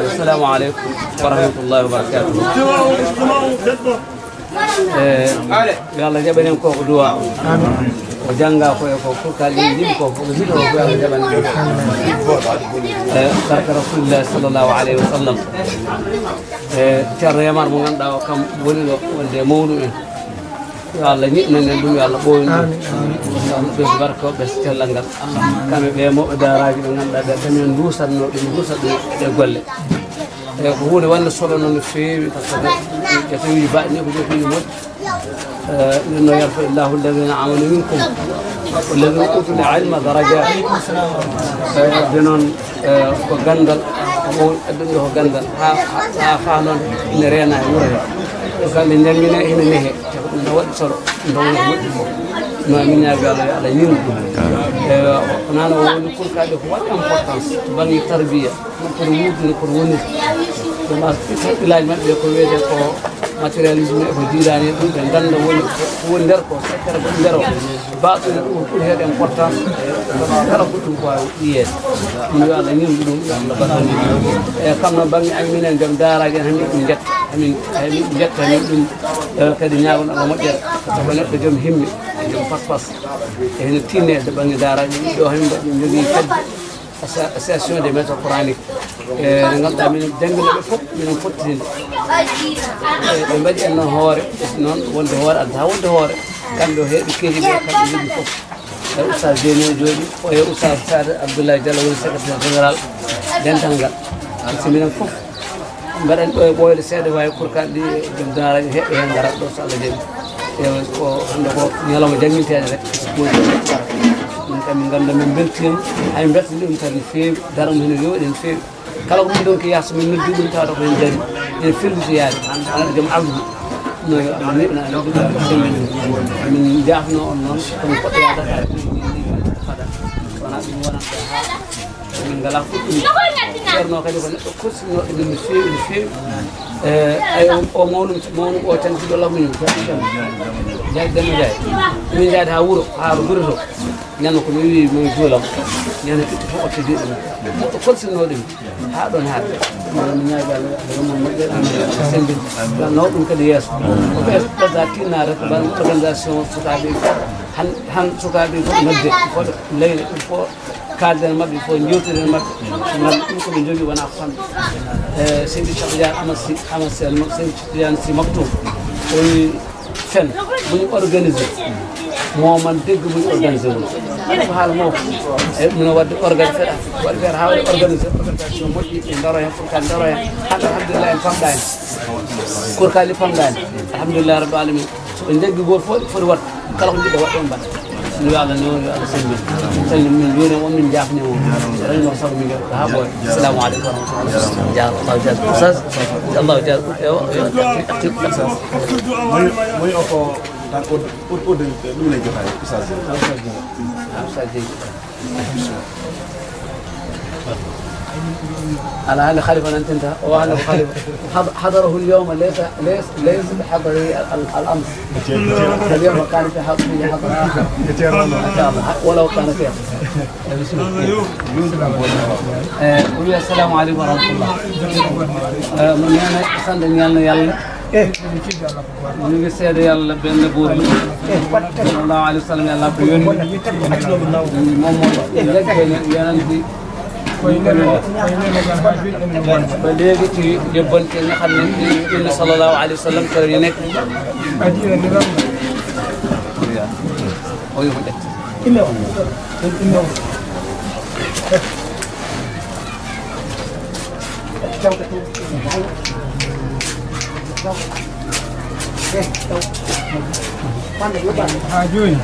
[SPEAKER 3] السلام عليكم ورحمة الله وبركاته. يلا جبنا كوك دعاء. وجانغا كوك كالين كوك وزيد كوك جبنا. ترك رسول الله صلى الله عليه وسلم. شر يمر من دا وكم بولي والدمون. Allah ni nene dum Allah boyno bes barko bes cellangal kambe be mo daraaji be nganda be tamen dusanno dum dusade de golle e ko hude walla solo non feewi tasade e tawi baani ko jofi mo inna yarfa illahu alladhina amanu minkum walladhina utul ilma darajat denon ko gandal ko addundo ko gandal ha fa non ina rena e wuro kala njangina ina nehe no wat solo ndonno muddi no min ñaagal ala yindu nana woni ko kaade ko wat importance bangi tarbiya pour wudde pour woni dama ilaaj mabbe ko wede ko matérialisme ko diirani dum be ganda woni der ko secteur ko dero baatu ko hede importance kala ko dum ko yes no ala yindu dum Allah batani e kamna bangi ay minen dem daaraje hande dum jet amin jetta ni dum kadi ñaawon Allah modder ko neddo jom himmi jom pas e tinne de bangi daaraje do himbe jogi fedde association des maîtres coraniques ngam min jangina be fop min fottinde be mbadi en hoore non wonde hoore adda wonde hoore kambe heebi keji be kambe jogi fop Oustaz Zeyno jooɗi o e Oustaz Sade Abdoulaye Diallo woni secrétaire général dental ngal so minen fof mbaɗen ɗo e ɓooyde seeɗa wawi pour kalɗi joom daaraji heɓɓe hen garat ɗo so Allah jaɓi e ko hande ko ñalawma jangminteɗe rek min kam min ganda min beltima hay beltani ɗum tan no feewi daramo hene yooɗi no feewi kala ko ɗum ɗon ko yahso min noddi ɗum tawata ko hen daari ene firliti yaade hande joom abdu no yo Allah neɓna min jafno on noon kono poɗɗo yadata faɗa wona ɗum wonata min ngala fuɗɗum ceerno kadi ko neɗɗo kursinoɗo min no feewi no feewi ay o mawnum o tan jiɗo lammuñum jaadi Demba Ndiaye min jaadi ha wuuro haaro gure to ñande ko mi wi mo juulam ñande fitti fof otte diɗo neɗɗo kolsinoɗomi ha ɗon haade mi ñaaga Allah moƴƴere sembi naw ɗum kadi yeeso ko ɓesda tinnare ko ban organisation sukaɓe han sukaɓe fof nodde foto leyde ɗum fof kalden mabɓe fof jewtiden mabɓe ngam ɗum koɓe jogui wona ko famɗe seydi Cheikh Tidiane Amadou seydi Tidiane Sy Maktoum o wi fen buñu organisé moman degg buñu organisé won ko haala mo e mino wadde organe feɗa waɗi feere ha waɗi organisé organisation moƴƴi ɓe daro hen pourkali daro hen hande alhamdulillah en famɗani korkali famɗani alhamdulillah rabbil alamin soɓe deggi goto fof foti wat kala ko jiɗɗo waɗɗon mbaɗa mi wi Allah ni on wi Allah sembi salli min joni on min jafni o rayno sabu min ha ɓooy assalamu aleykum wa rahmatullah jaar Allah jaar oustaz Allah jaar
[SPEAKER 2] moy o ko tan ɓurde ɗum lay jotaay oustaz
[SPEAKER 3] على هذا خليفة أنت وهذا خليفة حضره اليوم ليس بحضر الأمس اليوم كان في حضر آخر ما شاء الله ولو كان فيه بسم الله السلام عليكم ورحمة الله من يانا سندن يالا ñu ngi seede yàlla benn buur bi sallallahu alayhi wa sallam yàlla ko yónni moom moo yeggee yeneen bi ba léegi ci yóbbante nga xam ne inna sallallahu alayhi wa sallam kër yi nekk oyo mo det
[SPEAKER 8] ha joni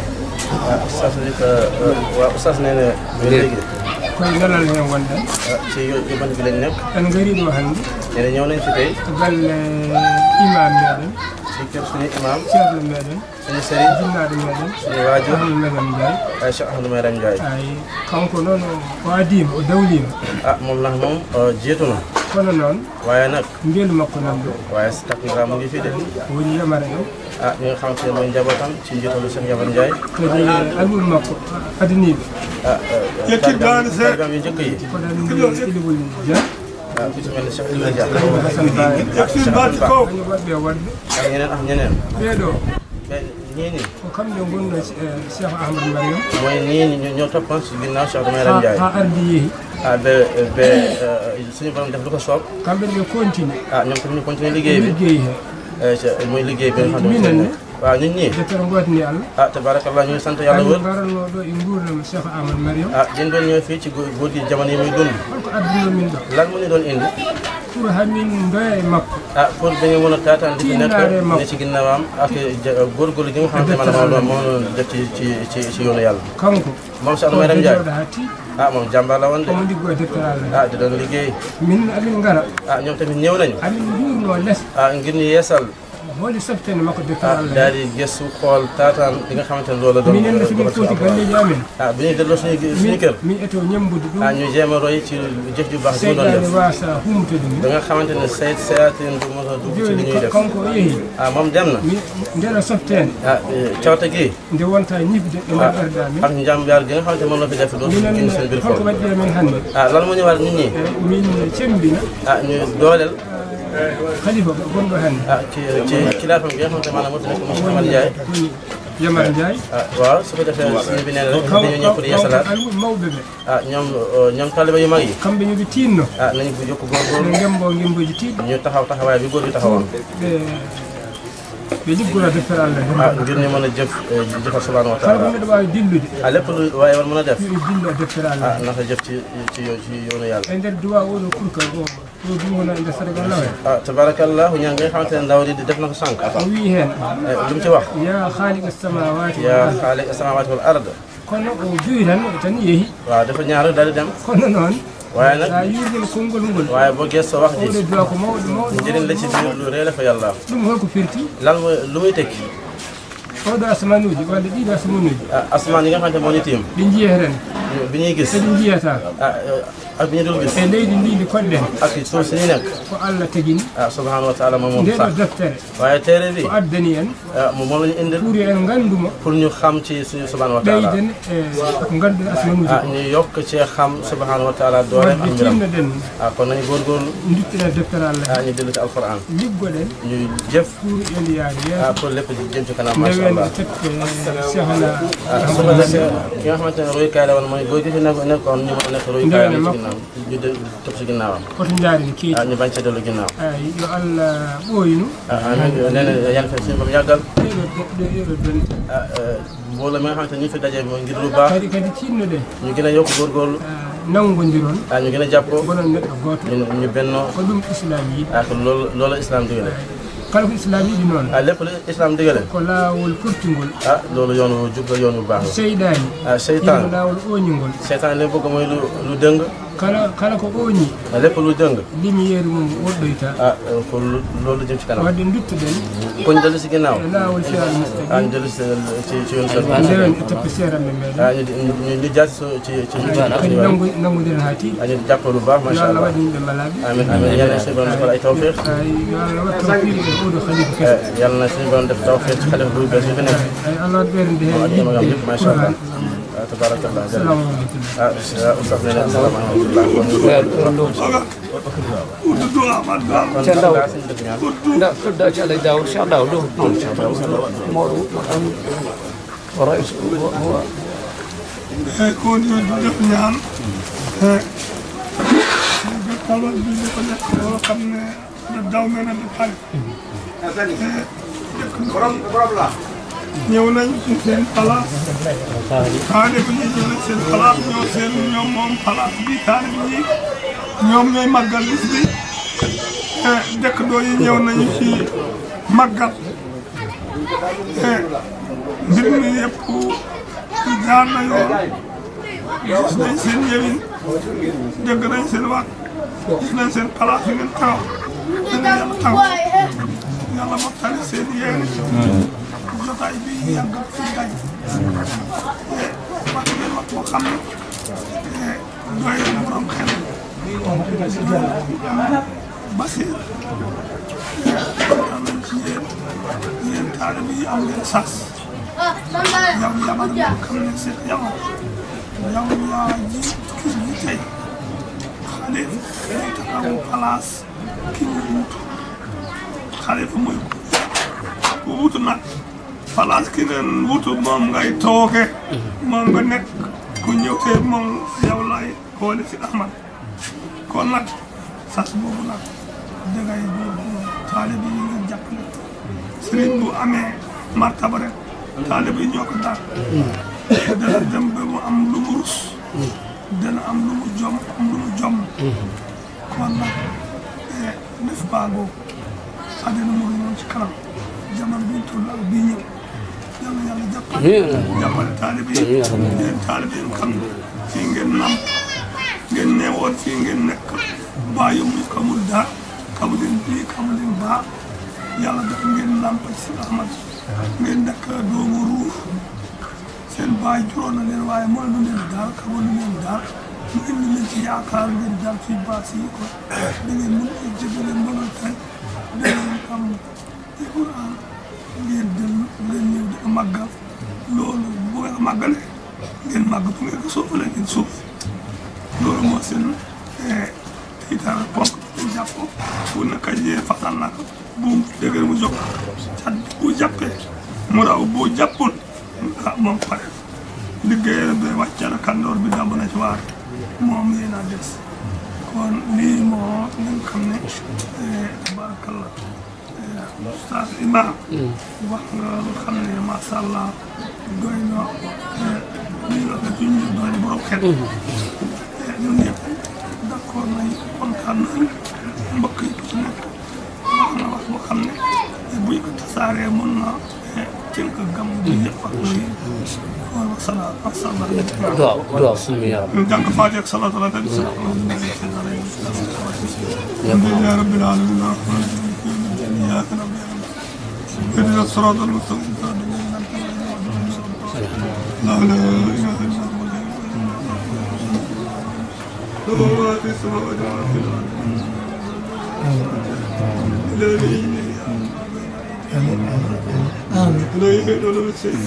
[SPEAKER 2] oustaz nee na léegi
[SPEAKER 8] koye ngalal hen wonɗen
[SPEAKER 2] ci yóbbante bi lañ nekk
[SPEAKER 8] en gari ɗo hannde
[SPEAKER 2] ene ñëw nañ fi tey
[SPEAKER 8] galle imam meɗen
[SPEAKER 2] ci kër suñu imam
[SPEAKER 8] ceerno meɗen
[SPEAKER 2] suñu sëriñ
[SPEAKER 8] jinnaɗo meɗen
[SPEAKER 2] suñu waajur
[SPEAKER 8] Ahmadou Maram Ndiaye
[SPEAKER 2] ay Cheikh Ahmadou Maram Ndiaye
[SPEAKER 8] ay kanko noon o adima o dawlima
[SPEAKER 2] moom nag moom jiitu na
[SPEAKER 8] kono noon
[SPEAKER 2] waaye nag
[SPEAKER 8] mbelu makko nan ɗo
[SPEAKER 2] waaye takmira mu ngi fi de
[SPEAKER 8] woni yamara en
[SPEAKER 2] ñi nga xamante ne mooy njabootam ci njiitalu Cheikh Yamar Ndiaye
[SPEAKER 8] kadi almul makko adaniɓe
[SPEAKER 2] targam yu njëkk yi
[SPEAKER 8] koɗa ɗum Ilibol Dia
[SPEAKER 2] ku ci mel ni Cheikh Ibrahima Dia
[SPEAKER 8] Hassane Ba
[SPEAKER 2] Cheikh Hassane Ba
[SPEAKER 8] kañum waɗɓe wonɓe
[SPEAKER 2] ak ñeneen
[SPEAKER 8] ɓeeɗo
[SPEAKER 2] ñii nii
[SPEAKER 8] ko kamɓe gonno Cheikh Ahmadou Mariam
[SPEAKER 2] mooy nii ñoo toppoon si ginnaaw Cheikh Maram Ndiaye
[SPEAKER 8] ha ardi yeehi
[SPEAKER 2] ba suñu borom def lu ko soob
[SPEAKER 8] kamɓe ɓe continue
[SPEAKER 2] ñoom tamit ñu continuer liggéey bi
[SPEAKER 8] ligguey he
[SPEAKER 2] mooy liggéey bi nga xam ne
[SPEAKER 8] minen
[SPEAKER 2] waaw ñun ñii
[SPEAKER 8] deftere gotini Allah
[SPEAKER 2] tabarakallah ñu ngi sant yàlla wër
[SPEAKER 8] garanno ɗo e gurdam Cheikh Ahmadou Mariam
[SPEAKER 2] din doon ñëw fii ci góor gi jamono yi muy dund
[SPEAKER 8] holko adduno min ɗo
[SPEAKER 2] lan mu ñu doon indi
[SPEAKER 8] pour hamin doya e makko
[SPEAKER 2] pour dañu mën a taataan di fi nekk ne ci ginnaawam ak góorgóorlu gi nga xamante maanaam moo doon def ci yoonu yàlla
[SPEAKER 8] kanko
[SPEAKER 2] moom Cheikh Maram Ndiaye
[SPEAKER 8] ha ti
[SPEAKER 2] moom jàmbaar la woon de
[SPEAKER 8] omo liggo e deftere Allah
[SPEAKER 2] di doon liggéey
[SPEAKER 8] min amin ngara
[SPEAKER 2] ñoom tamit ñëw nañu
[SPEAKER 8] amin jurno less
[SPEAKER 2] ngir ñu yeesal
[SPEAKER 8] holi softene makko deftere Allah
[SPEAKER 2] daal di gëstu xool taataan li nga xamante ne loolu la doon
[SPEAKER 8] minen no somin foti galleji amen
[SPEAKER 2] bu ñuy delloo suñu kër
[SPEAKER 8] min eto ñambude ɗum
[SPEAKER 2] ñu jéem a roy ci jëf ju baax ji mu doon
[SPEAKER 8] seydani
[SPEAKER 2] def
[SPEAKER 8] wasa humtude min
[SPEAKER 2] ba nga xamante ne saytin du mën a dugg ci li ñuy def
[SPEAKER 8] kanko o yeehi
[SPEAKER 2] moom dem na
[SPEAKER 8] ndeno softene
[SPEAKER 2] cawte gi
[SPEAKER 8] nde wonta ñifde e nder ɓerɗe amen
[SPEAKER 2] ak njàmbaar gi nga xamante moom la fi def doo suñu indi seen biir xol
[SPEAKER 8] holko waɗɗi men hannde
[SPEAKER 2] lan moo ñu war nit ñi
[SPEAKER 8] min cembina
[SPEAKER 2] ñu dooleel
[SPEAKER 8] khalifa gonɗo hannde
[SPEAKER 2] ci kilaafam gi nga xamante maanaam moo fi nekk monsieur Amar Ndiaye
[SPEAKER 8] Yamar Ndiaye
[SPEAKER 2] waaw su ko defee suñu bi nee na rek dañoo ñëw pour yeesalaat
[SPEAKER 8] almul mawɓe ɓe
[SPEAKER 2] ñoom taliba yu mag yi
[SPEAKER 8] kamɓe ñoɓe tinno
[SPEAKER 2] nañu bu jokk góorgóorlu
[SPEAKER 8] ɓe gembo gemboji tiɗɗi
[SPEAKER 2] ñu taxaw taxawaay bi góor gi taxawoon
[SPEAKER 8] ɓe liggoro deftere Allah
[SPEAKER 2] ngir ñu mën a jëfal subhanahu wa
[SPEAKER 8] kala ko
[SPEAKER 2] taala
[SPEAKER 8] neɗɗo wawi dillude
[SPEAKER 2] lépp lu waaye war mën a def
[SPEAKER 8] yo dillo e deftere Allah
[SPEAKER 2] naka jëf ci yoonu yàlla
[SPEAKER 8] e nder duwa oɗo kurka o ɗo duwono e nder sadagal law en
[SPEAKER 2] tabarakallahu ñaan nga xamante ne ndaw di def na ko sànq
[SPEAKER 8] o wi hen
[SPEAKER 2] lu mu ci wax
[SPEAKER 8] ya khaliq as-samawati
[SPEAKER 2] yaa xaaliq as-samawati wal ard
[SPEAKER 8] kono o joyi tan yeehi
[SPEAKER 2] waaw dafa ñaar rek daal di dem
[SPEAKER 8] kono noon
[SPEAKER 2] waaye nag
[SPEAKER 8] sa yurdima konngol ngol
[SPEAKER 2] waaye boo gëstoo wax ji
[SPEAKER 8] oɗo duwa ko mawɗo
[SPEAKER 2] njëriñ la ci biir lu rëy la fa yàlla
[SPEAKER 8] ɗum holko firti
[SPEAKER 2] lan mooy lu muy tekki
[SPEAKER 8] oɗo asamanuji walla ɗiɗo asamanuji
[SPEAKER 2] asmaan yi nga xamante moo ñu tiim
[SPEAKER 8] ɗi jiiya hen
[SPEAKER 1] bi ñuy gis
[SPEAKER 8] kadi jiyata
[SPEAKER 1] ak bi ñu dul gis
[SPEAKER 8] e leydi ndi ndi konɗen
[SPEAKER 1] ak suuf si ñu nekk
[SPEAKER 8] ko Allah tagini
[SPEAKER 1] subhanahu wa taala moom
[SPEAKER 8] nde ɗo
[SPEAKER 1] sax
[SPEAKER 8] deftere
[SPEAKER 1] waaye téere bi
[SPEAKER 8] ko addani en
[SPEAKER 1] moom la ñu indil
[SPEAKER 8] pour en gannduma
[SPEAKER 1] pour ñu xam ci suñu subhanahu wa taala
[SPEAKER 8] ɓeyden ko ngannduɗen asmanuji
[SPEAKER 1] ñu yokk ci xam subhanahu wa taala doole am
[SPEAKER 8] wadde
[SPEAKER 1] mbiram
[SPEAKER 8] tinnoɗen
[SPEAKER 1] kon nañu góorgóorlu
[SPEAKER 8] duttira deftere Allah
[SPEAKER 1] ñu dellu ci alquran
[SPEAKER 8] liggoɗen
[SPEAKER 1] ñuy jëf
[SPEAKER 8] pour eliyaade yeeso
[SPEAKER 1] pour lépp jëm ci kanam macha
[SPEAKER 8] ndewen
[SPEAKER 1] allah
[SPEAKER 8] tekke sehna
[SPEAKER 1] su ko defee ki nga xamante ne royukaay la woon mooy góor gi fi nekkoon ñu mën a nekk royukaay la ci ginnaaw ñu topp si ginnaawam
[SPEAKER 8] koto jaareni keyti
[SPEAKER 1] ñu bañ ca dellu ginnaaw
[SPEAKER 8] ay yo Allah ɓooynu
[SPEAKER 1] amiin nee na yan fa suñu bam yàggal
[SPEAKER 8] ɗeɗo donte
[SPEAKER 1] mbooloo mi nga xamante ne ñu fi daje mooy ngir lu baax
[SPEAKER 8] kadi kadi tinnoɗen
[SPEAKER 1] ñu gën a yokk góorgóorlu
[SPEAKER 8] nanngodiron
[SPEAKER 1] ñu gën a jàppoo
[SPEAKER 8] gonon neɗɗo gooto
[SPEAKER 1] ñu bennoo
[SPEAKER 8] ko ɗum islam yiɗi
[SPEAKER 1] ko loolu islam digale
[SPEAKER 8] kala ko islam yiɗi noon
[SPEAKER 1] lépp lu islam digale
[SPEAKER 8] ko laawol portingol
[SPEAKER 1] loolu yoon wu jub la yoon wu baax la
[SPEAKER 8] seyɗani
[SPEAKER 1] seytaan
[SPEAKER 8] ino laawol ooñingol
[SPEAKER 1] seytaan li bëgg mooy lu dëng
[SPEAKER 8] kala ko ooñi
[SPEAKER 1] lépp lu dëng
[SPEAKER 8] lumiére mum woɗɗoyta
[SPEAKER 1] ko loolu jëm ci kanam
[SPEAKER 8] wadde duttoɗen
[SPEAKER 1] koñ dellu si ginnaaw
[SPEAKER 8] laawol firal mustaqim
[SPEAKER 1] ñu dellu ci yoon
[SPEAKER 8] ndewen e toppe seeranɓe meɗen
[SPEAKER 1] ñu jaasi ci
[SPEAKER 8] kadi nanggodiren ha tiiɗi
[SPEAKER 1] ñu jàpp lu baax
[SPEAKER 8] yo
[SPEAKER 1] macha
[SPEAKER 8] Allah
[SPEAKER 1] allah
[SPEAKER 8] waɗi yimɓe malaɓe
[SPEAKER 1] amiin amiin yàlla na suñu borom defal ay tawfiq
[SPEAKER 8] yo Allah wat tawfiq e oɗo khalifa kese
[SPEAKER 1] yàlla na suñu borom def tawfiq ci xale bu bees yi fi nekk
[SPEAKER 8] ay Allah wat ɓeyrende hen
[SPEAKER 1] ak ñoom yëpp macha allah tabarakallah
[SPEAKER 8] salamu aleykum
[SPEAKER 1] ustaz nee na asalaamaaleykum
[SPEAKER 3] لا تبدا على داود شيخ داود مولو ورئيس هو
[SPEAKER 9] كون def ñaan xamal bi ko def loo xam ne da daw mel na xale ñëw nañ ci seen place taale bi ñu ñëw seen place ñoom moom place bi taale bi ñi ñoom ñooy màggal bis bi dëkk doo yi ñëw nañu ci màggal mbir mi yëpp jaar na yoon gis nañ seen ñëwin dégg nañ seen wax gis nañ seen place yi ngeen taxaw dana yàlla taxaw yàlla mottali seen yéene jotaay bi yàgg fi daj wax ngeen wax boo xam ne doy na borom xel basir am nañ ci yéen taalibe yi am ngeen sas yow yamal xam ne seet yamal yow yaa ji kii bi tey xale day taxawu place ki mu wutu xale fa muy ku wutu nag place ki leen wutu moom ngay tooge moom nga nekk ku ñëw te moom yow lay xoole si Ahmad kon nag sas boobu nag dangay taalibe yi nga jàppale sëriñ bu amee martaba rek taalibe yi ñoo ko daal dana dem ba mu am lu mu rus dana am lu mu jom kon nag def baagoo àddina mu ngi noonu ci kanam jamono bi toll ak bii ñëw yàlla yàlla jàppale taalibe yi yéen taalibe yi xam ne fii ngeen nam ngeen neewoon fii ngeen nekk bàyyi mu xamul dara xamu leen bii xamu leen baa yàlla def ngeen namp si Ahmad ngeen nekk doomu ruuf seen baay juróon na leen waaye mooy lu leen daal xamu lu leen daal mu indi leen ci yaakaar ngeen daal fii baas yi ko da ngeen mën a jëg leen mënal tey da ngeen am Alxuraan ngeen jël ngeen ñëw di ko màggal loolu bu ngeen ko màggalee ngeen màgg bu ngeen ko suufalee ngeen suuf loolu moo seen tiitaara ponk ngeen jàpp ko bu nekk jee fasal na ko bu dëgër mu jóg cat bu jàppee mu raw bu jàppul moom pare liggéeyal bi wàcc na kandoor bi dàmb na ci waar moom yéen a des kon lii moo ngeen xam ne tabarakallah Oustaz Imam wax nga lu xam ne macha allah doy na lii la ci ñu doy na borom xel ñun ñëpp d'accord nañ kontaan nañ mbokk yi ci nekk wax na wax boo xam ne buñ ko tasaaree mën na tënk gam bi yëpp ak lii wala salaam asalaam
[SPEAKER 3] دعاء سلمي يا رب
[SPEAKER 9] jàng Faatiha ak salaatu ala nabi alhamdulillahi rabbil alamin إياك نعبد اهدنا الصراط المستقيم لا إله إلا الله له ما في السماوات وما في الأرض لا يحيط له شيء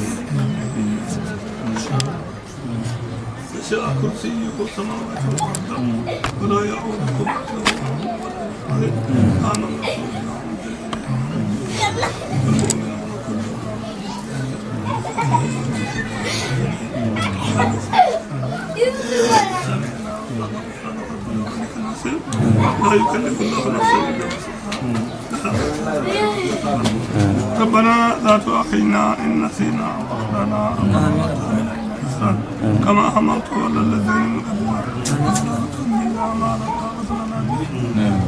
[SPEAKER 9] وسع كرسيه السماوات والأرض ولا يعوده آمن لا يكلف الله نفسا الا وسعها ربنا لا تؤاخذنا ان نسينا واخطانا كما حملت على الذين من قبلنا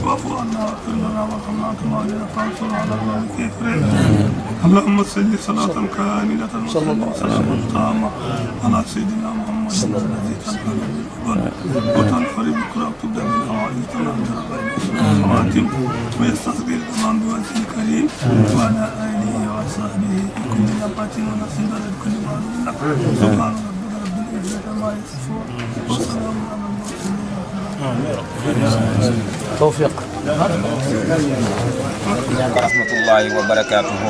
[SPEAKER 9] واعف عنا واغفر لنا وارحمنا كما علينا فانصرنا على القوم الكافرين اللهم صل صلاة كاملة وسلام تاما على سيدنا محمد الذي تنحل وتنفرد بكرة تبدأ بالحوائج خواتم ويستقبل الأمام بوجه الكريم وعلى آله وصحبه بكل نبات ونصيب لكل بعض سبحان ربك رب العزة عما يصفون وسلام على
[SPEAKER 3] توفيق
[SPEAKER 10] rahmatullahi wa barakatuhu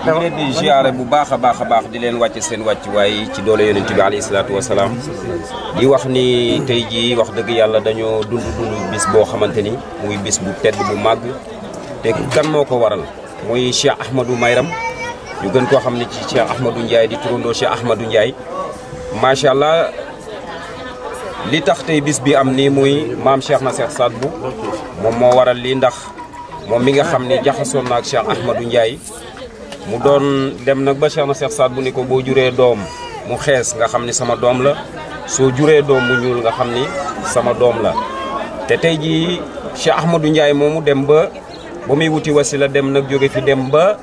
[SPEAKER 10] ñu leen di ziaré bu baax a baax di leen wàcc seen wàccuwaay ci doole yonent bi alayhi salaatu wasalaam di wax ni tey jii wax dëgg yàlla dañoo dund bis boo xamante ni muy bis bu tedd bu màgg te kan moo ko waral muy Cheikh Ahmadou Mayram ñu gën koo xam ne ci Cheikh Ahmadou Ndiaye di turandoo Cheikh Ahmadou Ndiaye macha allah li tax tey bis bi am nii muy maam Cheikh na Cheikh Saad Bou moom moo waral lii ndax moom mi nga xam ne jaxasoon na ak Cheikh Ahmadou Ndiaye mu doon dem nag ba Cheikh na Cheikh Saad Bou ni ko boo juree doom mu xees nga xam ni sama doom la soo juree doom mu ñuul nga xam ni sama doom la te tey jii Cheikh Ahmadou Ndiaye moomu dem ba muy wuti wasila dem nag jóge fi dem ba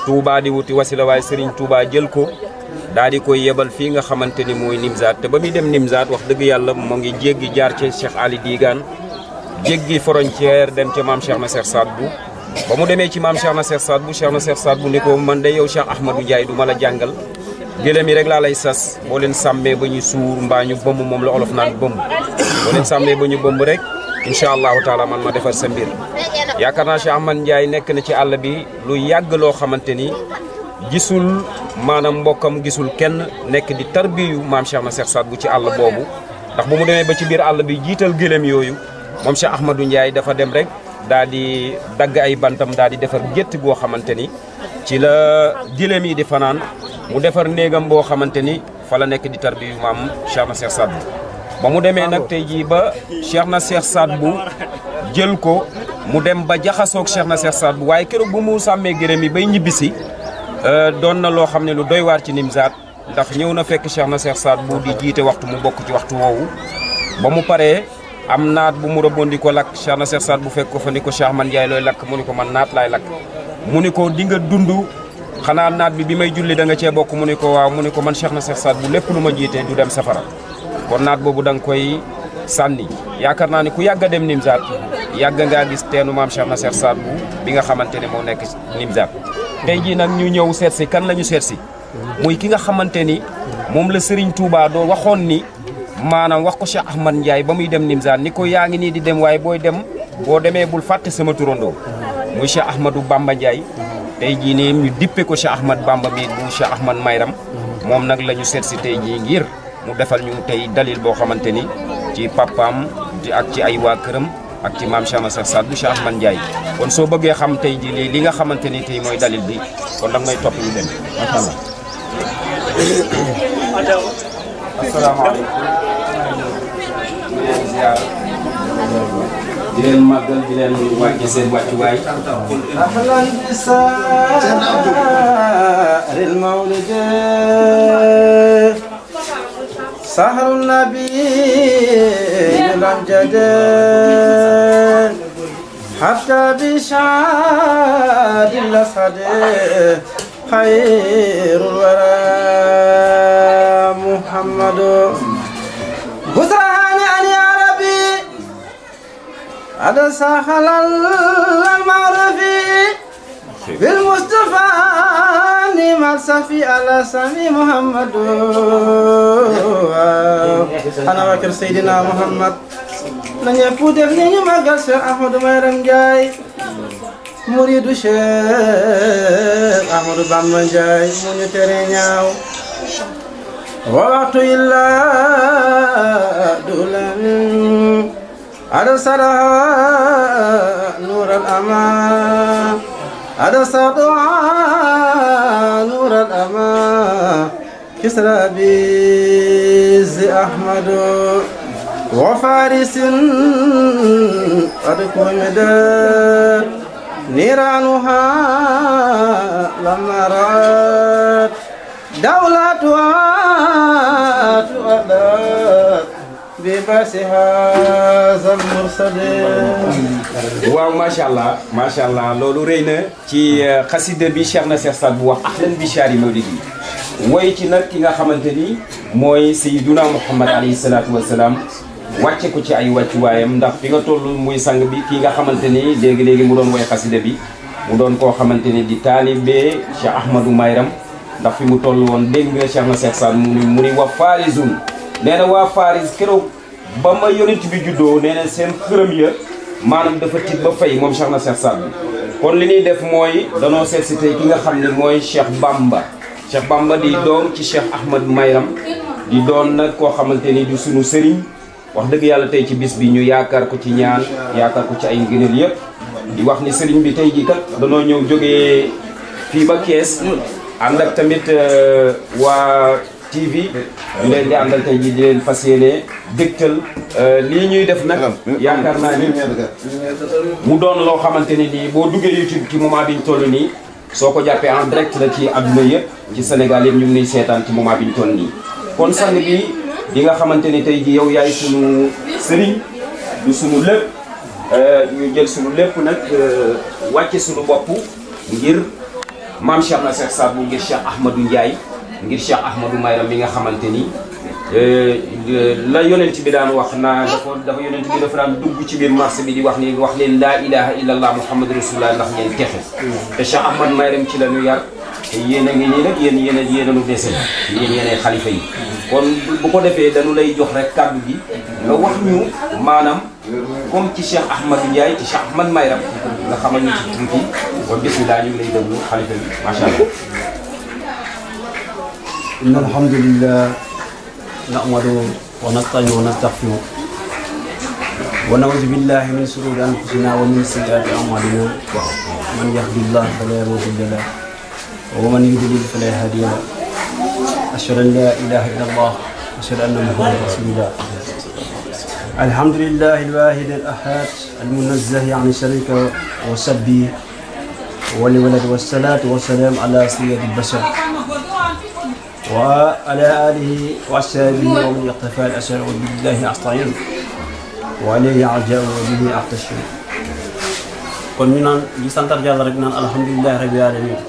[SPEAKER 10] Touba di wuti wasila waaye Serigne Touba jël ko daal di koy yebal fii nga xamante ni mooy Nimzaat te ba muy dem Nimzaat wax dëgg yàlla moo ngi jéggi jaar ci Cheikh Ali Digaan jéggi frontière dem ca maam Cheikh na Cheikh Saad Bou ba mu demee ci maam Cheikh na Cheikh Saad Bou Cheikh na Cheikh Saad Bou ni ko man de yow Cheikh Ahmadou Ndiaye du ma la jàngal gëlëm yi rek laa lay sas boo leen sàmmee ba ñu suur mbaa ñu bëmb moom la olof naan bëmb boo leen sàmmee ba ñu bëmb rek incha allahu taala man ma defar sa mbir yaakaar naa Cheikh Ahmadou Ndiaye nekk na ci àll bi lu yàgg loo xamante ni gisul maanaam mbokkam gisul kenn nekk di tarbiyu maam Cheikh na Cheikh Saad Bou ci àll boobu ndax bu mu demee ba ci biir àll bi jiital gëlëm yooyu moom Cheikh Ahmadou Ndiaye dafa dem rek daal di dagg ay bantam daal di defar gétt goo xamante ni ci la gëlëm yi di fanaan mu defar néegam boo xamante ni fa la nekk di tarbiyu maam Cheikh na Cheikh Saad Bou ba mu demee nag tey jii ba Cheikh na Cheikh Saad Bou jël ko mu dem ba jaxasoog Cheikh na Cheikh Saad Bou waaye keroog bu mu sàmmee gëlëm yi bay ñibbisi doon na loo xam ne lu doy waar ci Nimzaat ndax ñëw na fekk Cheikh na Cheikh Saad Bou di jiite waxtu mu bokk ci waxtu woowu ba mu paree am naat bu mu rëbboon di ko lakk Cheikh na Cheikh Saad Bou fekk ko fa ni ko Cheikh man Ndiaye looy lakk mu ni ko man naat laay lakk mu ni ko di nga dund xanaa naat bi may julli da nga cee bokk mu ni ko waaw mu ni ko man Cheikh na Cheikh Saad Bou lépp lu ma jiite du dem safara kon naat boobu da nga koy sànni yaakaar naa ni ku yàgg a dem Nimzaat yàgg ngaa gis teenu maam Cheikh na Cheikh Saad Bou bi nga xamante ne moo nekk Nimzaat tey jii nag ñu ñëw seet si kan la ñu seet si muy ki nga xamante ni moom la Serigne Touba doo waxoon ni maanaam wax ko Cheikh Ahmad Ndiaye ba muy dem Nimzaat ni ko yaa ngi nii di dem waaye booy dem boo demee bul fàtte sama turandoo muy Cheikh Ahmadou Bamba Ndiaye tey jii nii ñu dippe ko Cheikh Ahmad Bamba bi bu Cheikh Ahmad Mayram moom nag la ñu seet si tey jii ngir mu defal ñu tey dalil boo xamante ni ci papaam ak ci ay waa këram ak ci maam Cheikh na Cheikh Saad Bou Cheikh Ahmad Ndiaye kon soo bëggee xam tey jii li nga xamante ni tey mooy dalil bi kon danga may topp ñu dem macha allah. asalaamaaleykum. di leen màggal di leen wàcce seen wàccuwaay.
[SPEAKER 1] ahlan bi saaril mawlid sahru nabi الأمجد حتى بشعاد الأسعد خير الورى محمد بسراني أن يا ربي هذا ساخل المعرفي بالمصطفى ونعم الصفي على سمي محمد أنا وكر سيدنا محمد لن يفوت ابني مقال شيخ أحمد ميرم جاي مريد شيخ أحمد بامن جاي من يترينياو وقت إلا دولم على سرها نور الأمان على سرها نور الأمان كسرى بيز أحمد وفارس أدكو مدار نيرانها لما رأت دولتها تؤدت بباس هذا المرصد.
[SPEAKER 10] waaw macha allah loolu rëy na ci xasida bi Cheikh na Cheikh Saad bu wax ahlan bi shari mawlidi woy ci nag ki nga xamante ni mooy Sayyiduna Muhammad alayhi salaatu wasalaam wàcce ko ci ay wàccuwaayam ndax fi nga toll muy sang bi ki nga xamante ni léegi-léegi mu doon woy xasida bi mu doon koo xamante ni di taalibe Cheikh Ahmadou Mayram ndax fi mu toll woon dégg nga Cheikh na Cheikh Saad mu ni wa Farizun nee na waa Faris keroog ba ma yonent bi juddoo nee na seen xërëm ya maanaam dafa tiit ba fay moom Cheikh na Cheikh Saad bi kon li ñuy def mooy danoo seet si tey ki nga xam ne mooy Cheikh Bamba di doom ci Cheikh Ahmad Mayram di doon nag koo xamante ni du sunu sëriñ wax dëgg yàlla tey ci bis bi ñu yaakaar ko ci ñaan yaakaar ko ci ay ngëneel yëpp di wax ni sëriñ bi tey ji kat danoo ñëw jógee fii ba Kees ànd ak tamit waa TV ñu leen di àndal tey ji di leen fas yéene dégtal lii ñuy def nag yaakaar naa ni mu doon loo xamante ni nii boo duggee YouTube ci moment bi ñu toll nii soo ko jàppee en direct la ci àdduna yëpp ci Sénégal yëpp ñu ngi nuy seetaan ci moment bi ñu toll nii kon sang bi di nga xamante ni tey ji yow yaay sunu sëriñ du sunu lépp ñu jël sunu lépp nag wàcce sunu bopp ngir maam Cheikh na Cheikh Saad bu ngir Cheikh Ahmadou Ndiaye ngir Cheikh Ahmadou Mayram mi nga xamante ni la yonent bi daan wax naa dafa yonent bi dafa daan dugg ci biir marché bi di wax ni wax leen laa ilaha illallah muhammadu rasulullah ndax ngeen texe te Cheikh Ahmadou Mayram ci la ñu yar te yéen a ngi nii nag yéen a nu dese yéenay xalifa yi kon bu ko defee dañu lay jox rek kàddu gi nga wax ñu maanaam comme ci Cheikh Ahmadou Ndiaye ci Cheikh Ahmadou Mayram nga xamal ñu ci tuuti kon bismillah ñu ngi lay déglu xalifa bi macha allah.
[SPEAKER 3] إن الحمد لله نحمده ونستعينه ونستغفره ونعوذ بالله من شرور أنفسنا ومن سيئات أعمالنا من يهد الله فلا مضل له ومن يضلل فلا هادي له أشهد أن لا إله إلا الله وأشهد أن محمدا رسول الله الحمد لله الواحد الأحد المنزه عن الشريك والسب والولد والصلاة والسلام على سيد البشر وعلى آله وأصحابه ومن يقتفى الأسر وبالله أستعين وعليه أرجع وبه أحتشم kon ñu naan di santar yàlla rek naan alhamdulilah rabbil alamin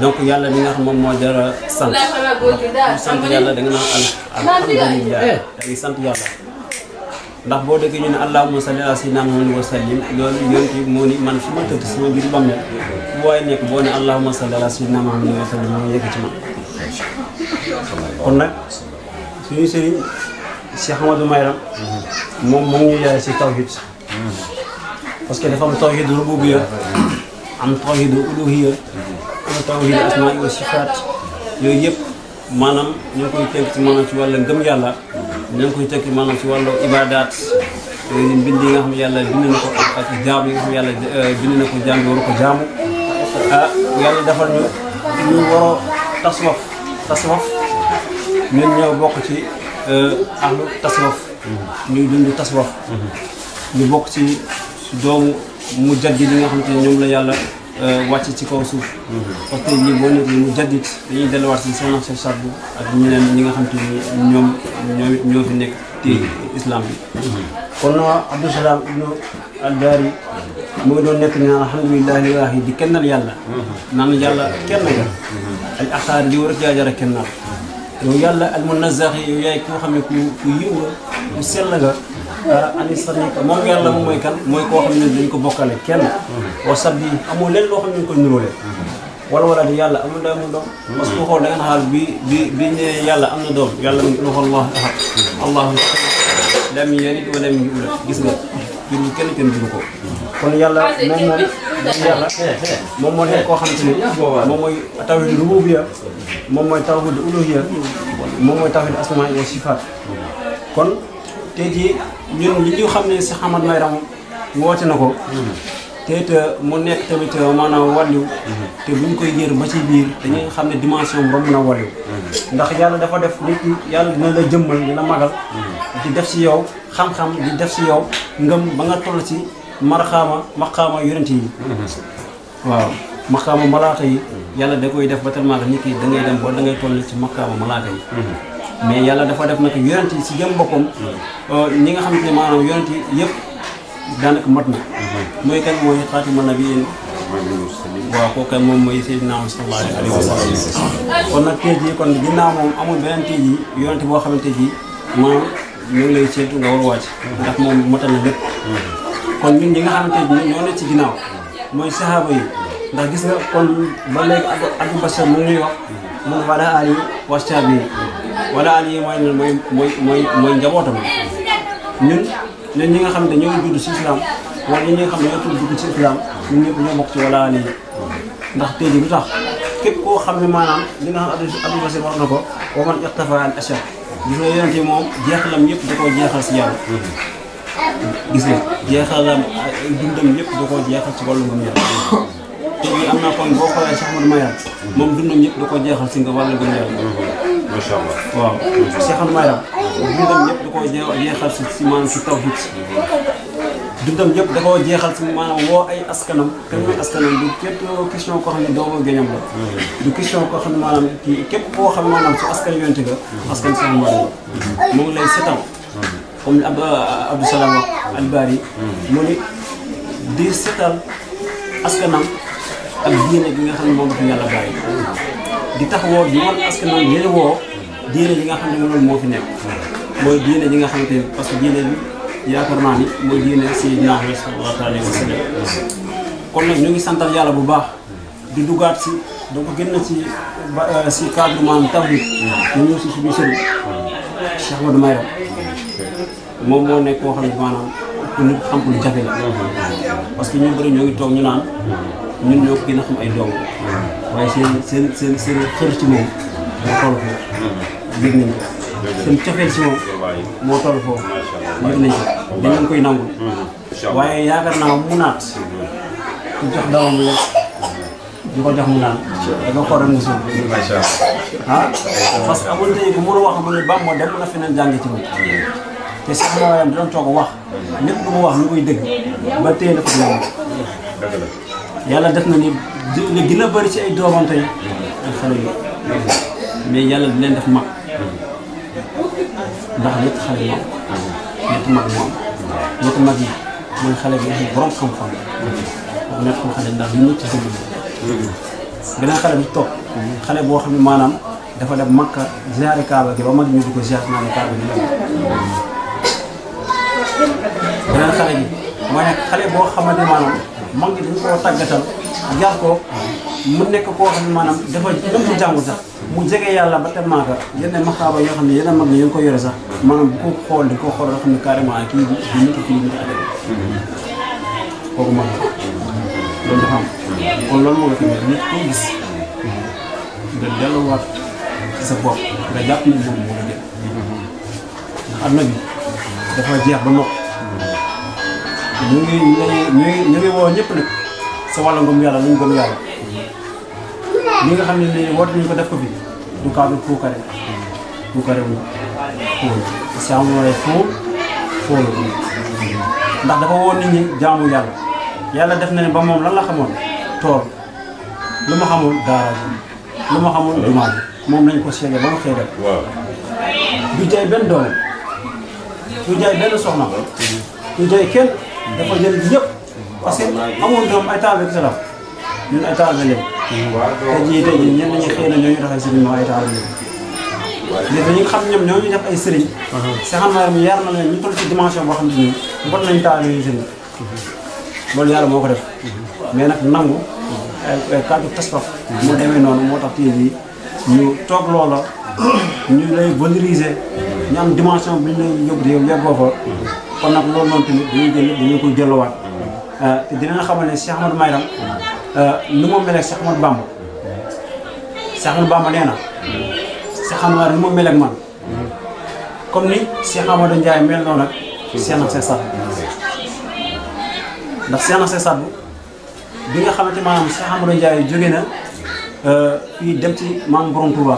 [SPEAKER 3] donc yàlla mi nga xam moom moo jar a sant sant yàlla da nga naan alhamdulilah da ngay sant yàlla ndax boo déggee ñu ne allahumma salli ala sayyidina Muhammad wa sallim loolu yonent bi moo ni man fi ma tëdd sama biir bàmmeel fu waaye nekk boo ne allahumma salli ala sayyidina Muhammad wa sallim moo yegg ci man kon nag suñu sëriñ Cheikh Ahmadou Mayram moom moo ñu yaay si tawhid parce que dafa am tawhid rububiyya am tawhid uluhiyya am tawhid asmaa wa sifaat yooyu yëpp maanaam ñu ngi koy tënk ci maanaam ci wàllu ngëm yàlla ñu ngi koy tënk maanaam ci wàllu ibadaat mbind yi nga xam ne yàlla bind na ko ak jaam yi nga xam ne yàlla bind na ko jaam yi waru ko jaamu yàlla defal ñu waroo tasawuf ñun ñoo bokk ci ahlu tasawuf ñuy dund tasawuf ñu bokk ci doomu mu jaddit yi nga xam te ne ñoom la yàlla wàcc ci kaw suuf parce que ñi boo nekk mu jaddit dañuy delluwaat si Cheikh na Cheikh Saad bu ak ñeneen ñi nga xam te ni ñoo fi nekk te islam bi kon Abdou Salam ibnu al-Dari mu ngi doon nekk ni naan alhamdulillahi lillahi di kennal yàlla naan yàlla kenn nga al axaar li war a jaajara kennal yow yàlla al munazzax yow yaay koo xam ne ku yiw nga ku sell nga ani sarika moom yàlla moom mooy kan mooy koo xam ne dañ ko bokkale kenn wa sabbi amoo leen loo xam ne ñu ko niróole
[SPEAKER 11] wala di yàlla amul doom amul doom parce que ku xool da ngeen xaal bi ne yàlla am na doom yàlla mu waxal allahu ahad allahu lam yalid wa lam yulad gis nga jur kenn juru ko kon yàlla moom moo nekk koo xamante ni moom mooy tawhid rububiyya moom mooy tawhid uluhiyya moom mooy tawhid asmaa wa sifaat kon tey jii ñun li ñu xam ne si Ahmad Mayram woote na ko te it mu nekk tamit maanaam wàllu te buñ koy yër ba ci biir dañuy xam ne dimension romb na wàllu ndax yàlla dafa def nit ki yàlla dina la jëmmal dina magal di def si yow xam-xam di def si yow ngëm ba nga toll ci maqaama yonent yi waaw maqaama malaaka yi yàlla da koy def ba tellement que nit ki da ngay dem ba da ngay toll ci maqaama malaaka yi mais yàlla dafa def nag yonent yi si jëm boppam ñi nga xamante ne maanaam yonent yi yëpp daanaka mat na mooy kan mooy xaatima nabiyyin waaw kooku moom mooy Seydina sallallahu alayhi wa sallam kon nag tey jii kon ginnaaw moom amul beneen tey jii yonent boo xamante ji maanaam ñu ngi lay seetu nga war a wàcc ndax moom matal na lépp kon ñun ñi nga xamante ji ñoo ne ci ginnaaw mooy sahaaba yi ndax gis nga kon ba léegi Abou Bachar mu ngi wax mun wala ali washabi wala ali mooy njabootam ñun ñi nga xam ne ñoo ngi judd ci islam wala ñi nga xam ne ñoo tudd dugg ci islam ñun ñëpp ñoo bokk ci wala ali ndax tey jii lu tax képp koo xam ne maanaam li nga xam Abou Bachar wax na ko wa man iqtafa al ashar gis nga yonent yi moom jeexalam yëpp da koo jeexal si yàlla gis nga jeexalam dundam yëpp da koo jeexal ci wàllu ngëm yàlla te bi am na kon boo xoolee Cheikh Ahmad Mayram moom dundam yëpp da koo jeexal si nga wàllu ngëm yàlla macha allah waaw Cheikh Ahmad Mayram dundam yëpp da koo jeexal si maanaam si tawhid dundam yëpp da koo jeexal si maanaam woo ay askanam te mooy askanam du képp question koo xam ne doomu géñam la du question koo xam ne maanaam kii képp koo xam ne maanaam si askan yonte ga askan Cheikh Ahmad Mayram mu ngi lay setal comme Abdou Salam wax Albari mu ni di setal askanam ak diine gi nga xam ne moom dafa yàlla bàyyi di tax woo di wan askanam yéen woo diine yi nga xam ne loolu moo fi nekk mooy diine ji nga xamante ni parce que diine bi yaakaar naa ni mooy diine Sayyidina Muhammad sallallahu alayhi wa sallam kon nag ñu ngi santal yàlla bu baax di duggaat si donc gën na si cadre maanaam tawhid ñu ñëw si suñu sëriñ Cheikh Ahmadou Mayram moom moo nekk koo xam ne maanaam pour ñu xam lu jafe la parce que ñu bëri ñoo ngi toog ñu naan ñun ñoo ko gën a xam ay doom waaye seen xër ci moom moo toll foofu yëg nañ ko seen cofeel si moom moo toll foofu yëg nañ ko dañ leen koy nangul waaye yaakaar naa mu naat ku jox dawam bi di ko jox mu naan da nga xool rek nga suuf parce que amul tey bu mën a wax mu ne Bamba dem na feneen jànge ci moom te sax moo yam dina toog wax lépp lu mu wax ñu koy dëgg ba téye na ko dina yàlla def na ni li gën a bëri ci ay doomam tey ay xale yi mais yàlla di leen def mag ndax ñetti xale moom ñetti mag moom ñetti mag yi mooy xale bi nga borom xam-xam wax nekk xam xale ndax li ñu ci dëgg beneen xale bi toog xale boo xam ne maanaam dafa dem Makka ziare Kaaba gi ba mag ñu di ko ziare naa ne Kaaba gi beneen xale bi mooy nekk xale boo xamante maanaam mag ñi dañu koo tàggatal jar ko mu nekk koo xam ne maanaam dafa même bu jàngu sax mu jege yàlla ba tellement que yenn maxaaba yoo xam ne yenn mag ñi ñu ngi ko yore sax maanaam bu ko xool di ko xool nga xam ne carrément kii di nit ki nit adama kooku mag loolu dafa am kon loolu moo nga fi ne nit koo gis nga delluwaat ci sa bopp nga jàpp ni moom moo la jël ndax adduna bi dafa jeex ba noppi ñu ngi woo ñëpp nag sa wàllu ngëm yàlla nañ gëm yàlla li nga xam ne nii woote nañu ko def ko fi du cadre puukare wu fóol si amulay fóol ndax dafa woon nit ñi jaamu yàlla yàlla def na ne ba moom lan la xamoon tool lu ma xamoon garage lu ma xamoon jumaa bi moom lañ ko seede ba mu xëy def du jaay benn doom du jaay benn soxna du jaay kenn dafa jël ñëpp parce que amoon doom ay taal bi la ñun ay taal bi lañ tey jii ñenn ñi xëy na ñoo ñu def ay sëriñ ay taal bi lañ ñi nga xam ñoom ñoo ñu def ay sëriñ Cheikh Ahmad Mayram yar na leen ñu toll ci dimension boo xam ne nii war nañ taal yooyu sëriñ loolu yàlla moo ko def mais nag nangu kaddu tasfaf moo demee noonu moo tax tey jii ñu toog loola ñu lay valoriser ñu am dimension bi ñu lay yóbbu yow yeggoo fa kon nag loolu noonu tamit dañu koy jëlowaat te dinañ xamal ne Cheikh Ahmadou Maïram lu ma mel ak Cheikh Ahmadou Bamba Cheikh Ahmadou Bamba nee na Cheikh Ahmadou Maïram lu ma mel ak man comme ni Cheikh Amadou Ndiaye mel noonu nag Cheikh na Cheikh Sadou ndax Cheikh na Cheikh Sadou bi nga xamante maanaam Cheikh Amadou Ndiaye jóge na fii dem ci maam Borom Touba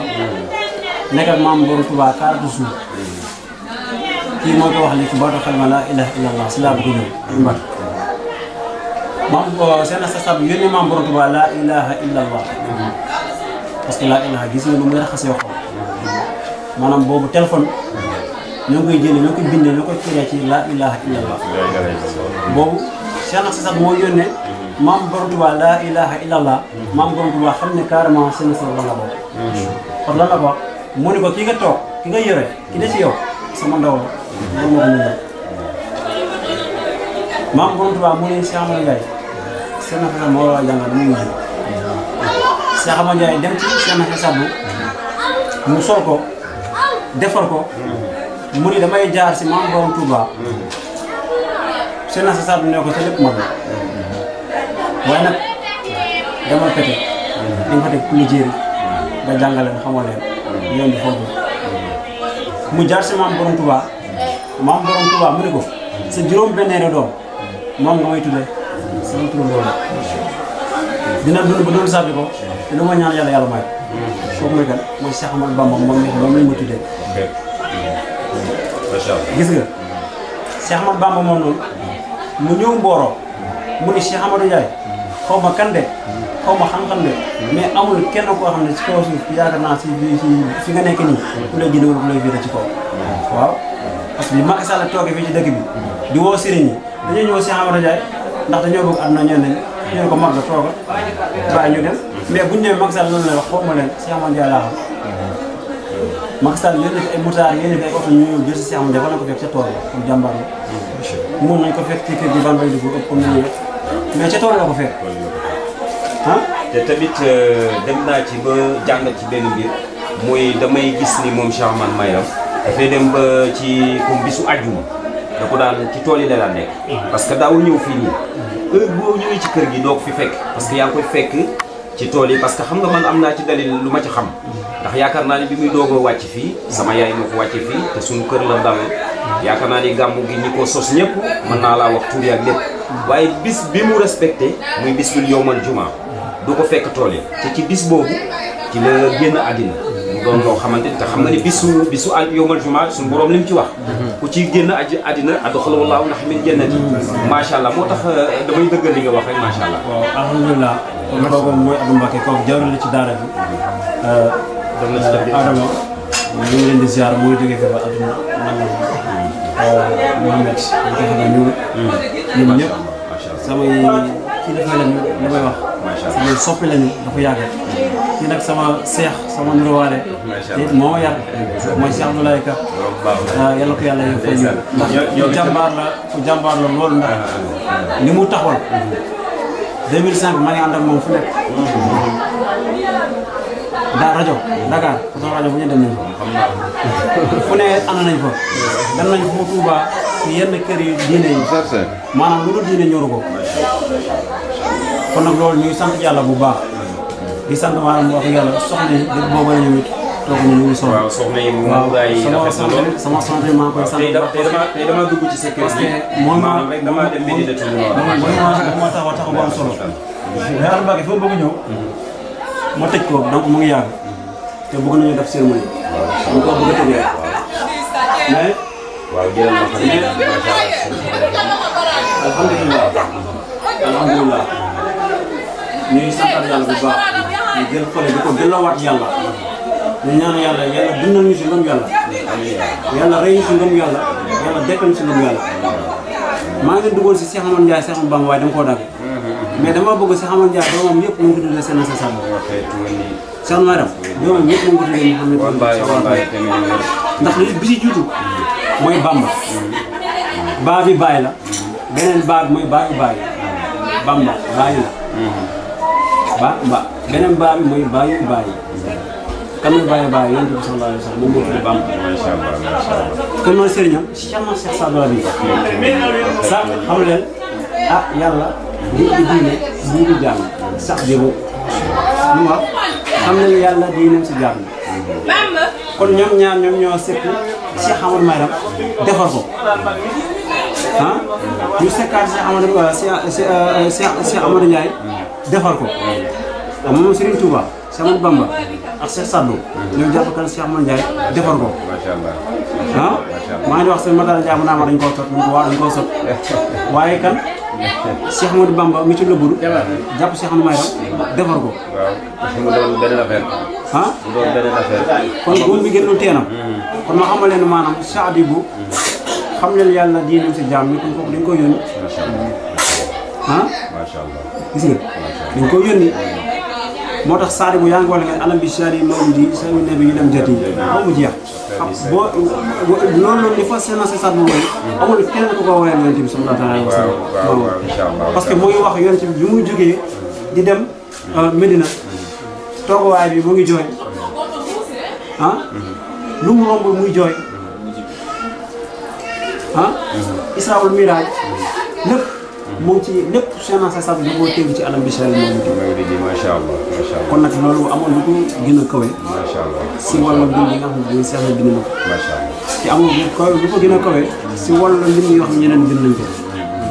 [SPEAKER 11] nekk ak maam Borom Touba 40 jours kii moo ko wax léegi baatu xalima laa ilaha illallah si laa bëgg ñëw mbat maam Cheikh na Cheikh Sadou yónnee maam Borom Touba laa ilaha illallah parce que laa ilaha gis nga lu muy raxas yoo xam maanaam boobu téléphone ñoo ngi koy jëlee ñoo koy bindee ñoo koy firee ci laa ilaha illallah boobu Cheikh na Cheikh Sadou moo yónnee maam Borom Touba laa ilaha illallah maam Borom Touba xam ne carrément Cheikh na Cheikh lan la bokk kon lan la ko wax mu ne ko ki nga toog ki nga yore ki ne ci yow sama ndaw la loolu moo ko ñëwee maam Borom Touba mu ne Cheikh Amadou Ndiaye Cheikh na Cheikh Sadou moo war a jàngal mu ngi ji Cheikh Amadou Ndiaye dem ci Cheikh na Cheikh Sadou mu sol ko defar ko mu ni damay jaar si maam Borom Touba Cheikh na Cheikh Sadou ne ko sa lépp mag waaye nag demal pete di nga fa teg ku jéeri nga jàngaleen xamoo leen yoon di foofu mu jaar si maam Borom Touba mu ne ko sa juróom-benneeri doom moom nga may tuddee sama turu loolu dina dund ba doon sàbbi ko te lu ma ñaan yàlla yàlla may kooku mooy kan mooy Cheikh Ahmadou Bamba moom lañ ma tuddee gis nga Cheikh Ahmadou Bamba moom noonu mu ñëw Mboro mu ni Cheikh Amadou Ndiaye xaw ma kan de xaw ma xam-xam de mais amul kenn koo xam ne ci kaw suuf yaakaar naa si fi nga nekk nii ku lay jënd wala ku lay féete ci kaw waaw parce que bi Macky Sall toogee fii ci dëkk bi di woo sëriñ yi dañoo ñëw Cheikh Amadou Ndiaye ndax dañoo bëgg àdduna ñeen nañ ñu ne ko mag la tooga bàyyi ñu dem mais buñu ñëwee Macky Sall loolu lay wax xaw ma leen Cheikh Amadou Ndiaye laa xam Macky Sall yéen fi ay motards yéen fi ay oto ñu ñëw jël si Cheikh Amadou Ndiaye fa lañ ko fekk ca tool la comme jàmbaar la mun nañ ko fekk ci kër gi ban bay dugg ëpp comme ni mais ca tool la ko fekk ah
[SPEAKER 10] te tamit dem naa ci ba jàng ci benn mbir muy damay gis ni moom Cheikh Ahmadou Maïram dafay dem ba ci comme bisu àjjuma da ko daan ci tool yi la daan nekk parce que daawul ñëw fii nii heure boo ñëwee ci kër gi doo ko fi fekk parce que yaa ngi koy fekk ci tool yi parce que xam nga man am naa ci dalil lu ma ci xam ndax yaakaar naa ni bi muy doog a wàcc fii sama yaay moo ko wàcce fii te suñu kër la dal yaakaar naa ni gàmmu gi ñi ko sos ñëpp mën naa laa wax tuur ak lépp waaye bis bi mu respecté muy bis bil yowmal juma du ko fekk tool yi te ci bis boobu ci la génn àddina mu doon loo xamante ni te xam nga ni bisu yowmal juma suñu borom li mu ci wax ku ci génn àddina adxalahu llaahu min jannati macha allah moo tax damay dëggal li nga wax rek macha allah.
[SPEAKER 11] waaw alhamdulilah kon kooku mooy Abdou Mbacké kooku jawriñ la ci daara bi Adama ñu ngi leen di ziar muy jógee fi ba àdduna Mohamed ñu ko xam ne ñun ñëpp samay kilifa lañu li may wax samay soppi lañu dafa yàgg kii nag sama seex sama nuruwaale te it moo ma yar mooy Cheikh Abdoulaye Ka yàlla ko yàlla fay ñu ndax ku jàmbaar la loolu ndax li mu taxawal 2005 maa ngi ànd ak moom fu nekk daa rajo Dakar façon rajo bu ñu dem nañ fa fu ne ànd nañ fa dem nañ fa Touba ci yenn kër yi diine yi maanaam lu dul diine ñoru ko kon nag loolu ñuy sant yàlla bu baax di sant maanaam wax yàlla soxna yi dëgg boobu la ñu it toog ñu ngi sonn
[SPEAKER 10] waaw soxna yi moom ay rafet na lool
[SPEAKER 11] sama santé maa koy sant
[SPEAKER 10] tey dama dugg ci sécurité maanaam rek dama dem Médinatoul Mounawwara
[SPEAKER 11] moo tax bu am solo mais Abdou Mbacké foo bëgg ñëw ma tëj ko donc mu ngi yàgg te bëgg nañu def cérémonie mu ko bëgg a tëjee mais
[SPEAKER 10] waaw jërëjëf ma xam ne
[SPEAKER 11] alhamdulilah alhamdulilah ñuy santal yàlla bu baax ñu jël xale di ko delloowaat yàlla ñu ñaan yàlla yàlla dundal ñu si ngëm yàlla yàlla rey ñu si ngëm yàlla yàlla dekkal ñu si ngëm yàlla maa ngi duggoon si Cheikh Amadou Ndiaye Cheikh Amadou Bamba waaye dama koo dagg mais dama bëgg Cheikh Amadou Ndiaye doomam yëpp mu ngi ko tuddee Cheikh na Cheikh Sadou Cheikh Maïram doomam yëpp mu ngi ko tuddee Mouhamed ndax li bi si jiitu mooy Bamba baa bi baay la beneen baa bi mooy baayu baay Bamba baayu la ba beneen baa bi mooy baayu bàyyi kan mooy baayu yonent bi sallallahu alayhi wa sallam moom moo tudd Bamba.
[SPEAKER 10] macha allah macha allah.
[SPEAKER 11] kon mooy sëriñam Cheikh Sadou bi sax xam leen ah yàlla di diine lii di jàng sax di bu ñu wax xam nañu yàlla diineem si jàng kon ñoom ñaar ñoom ñoo sekk Cheikh Amadou Mayram defar ko ah ñu sekkaat Cheikh Amadou Ndiaye defar ko moom Serigne Touba Cheikh Amadou Bamba ak Cheikh Sadou ñoo jàpp kan Cheikh Amadou Ndiaye defar ko
[SPEAKER 10] macha allah.
[SPEAKER 11] ah maa ngi wax seen Matar Ndiaye mu naa ma dañ koo sot mu ko waaw dañ koo sot waaye kan Cheikh Amadou Bamba mi ci lëbburu jàpp Cheikh Amadou Mayram defar ko
[SPEAKER 10] waaw mu doon beneen affaire.
[SPEAKER 11] ah
[SPEAKER 10] mu doon beneen affaire.
[SPEAKER 11] kon góor bi génnul teenam kon ma xamal leen maanaam saadi bu xam leen yàlla diinam si jaam ñi kon kooku dañ ko yónni ah
[SPEAKER 10] macha allah.
[SPEAKER 11] gis nga dañ ko yónni moo tax saadi bu yaa ngi wala nga alam bi saadi mawlidi sa ne bi ñu dem jati ba mu jeex boo loolu li fa seen sa saat bu woy amul kenn ku ko woyal yonent bi sallallahu alayhi wa sallam parce que mu ngi wax yonent bi muy jógee di dem Medina tooguwaay bi mu ngi jooy ah lu mu romb muy jooy ah Israawul Miraaj lépp mu ngi ci lépp seen sa saat da koo tegu ci alam bi saadi mawlidi
[SPEAKER 10] macha allah macha allah.
[SPEAKER 11] kon nag loolu amul lu ko gën a kawe
[SPEAKER 10] macha allah.
[SPEAKER 11] si wàllu bind yi nga xam ne seex na bind na ko
[SPEAKER 10] macha allah.
[SPEAKER 11] te amul lu ko gën a kawe si wàllu lim yoo xam ne ñeneen bind nañ ko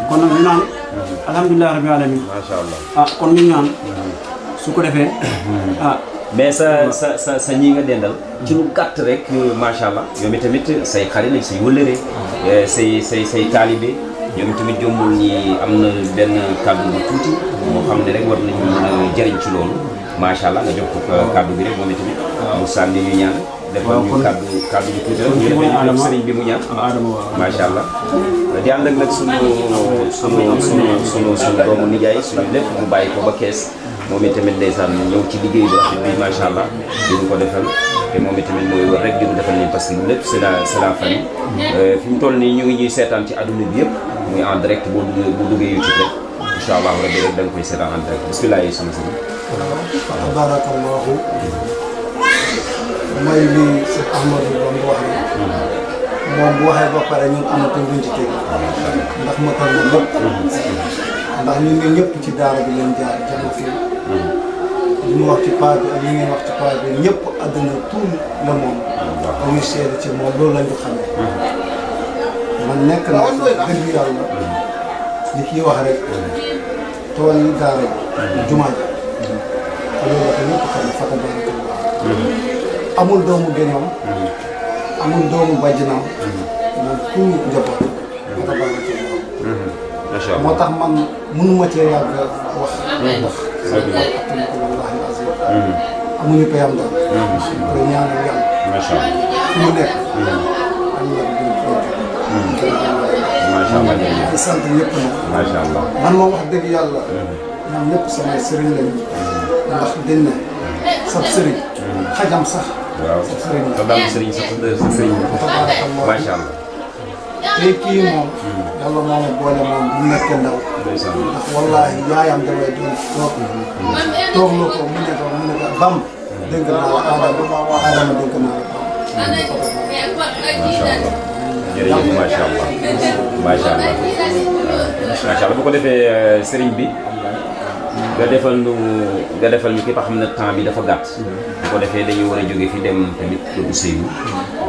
[SPEAKER 11] kon nag ñu naan alhamdulilah rabbil alamin
[SPEAKER 10] macha allah.
[SPEAKER 11] ah kon ñu ñaan su ko defee ah
[SPEAKER 10] mais sa ñi nga dendal ci lu gàtt rek macha allah ñoom tamit say xarit lañ say wëllëre say taalibe ñoom tamit jombul ñi am na benn kàddu bu tuuti moo xam ne rek war nañu mën a jëriñ ci loolu macha allah nga jox ko kàddu bi rek moom tamit mu sànni ñu ñaan defal ñu kàddu bu tuuti rek ñu defal ñu sëriñ bi mu ñaan macha allah di ànd ak nag sunu doomu nijaay suñu lépp mu bàyyi ko ba kees moom itamit ndeysaan ñëw ci liggéey bi rafet bi macha allah di ñu ko defal te moom itamit mooy war rek di ñu defal nii parce que lépp c'est la famille fi mu toll nii ñu ngi ñuy seetaan ci adduna bi yëpp muy en direct bu duggee YouTube rek incha allah rabbi rek da nga koy seetaan en direct bismillah yi sama sëriñ.
[SPEAKER 12] tabarakallahu mooy li Cheikh Ahmadou doon wax ni moom bu waxee ba pare ñun amatuñ luñ ci teg ndax matal na lépp ndax ñun ñi ñëpp ci daara bi leen jaar jàng fii li mu wax ci paa bi ak li ngeen wax ci paa bi ñëpp àdduna tout le monde dañuy seede ci moom loolu lañ ko xamee man nekk na dëgg yàlla li kii wax rek tool yi daara bi jumaa ji te loolu la ko ñëpp xam ne fa tabarakallah amul doomu gënoom amul doomu bàjjinam moom tout njaboot fa tabarakallah moo tax man mënuma cee yàgg wax ndax attuna ko wallahi azim amuñu payam daal koy ñaanal yàlla fu mu nekk am na
[SPEAKER 10] macha allah
[SPEAKER 12] di sant ñëpp nag
[SPEAKER 10] macha allah
[SPEAKER 12] man moom wax dëgg yàlla ñoom ñëpp samay sëriñ lañu ndax dañ ne sab sëriñ xajam sax
[SPEAKER 10] waaw
[SPEAKER 12] sab sëriñ
[SPEAKER 10] sa daal sëriñ sa sëriñ macha allah
[SPEAKER 12] tey kii moom yàlla moo ma boole moom bu nekkee ndaw ndax wallaahi yaayam damay doon toog la ko mu ne ko bam dénk naa la Adama dénk naa la
[SPEAKER 10] macha allah jërëjëf macha allah macha allah macha allah bu ko defee sëriñ bi nga defal ñu ki nga xam ne temps bi dafa gàtt bu ko defee dañuy war a jóge fi dem tamit kër Ousseynou bu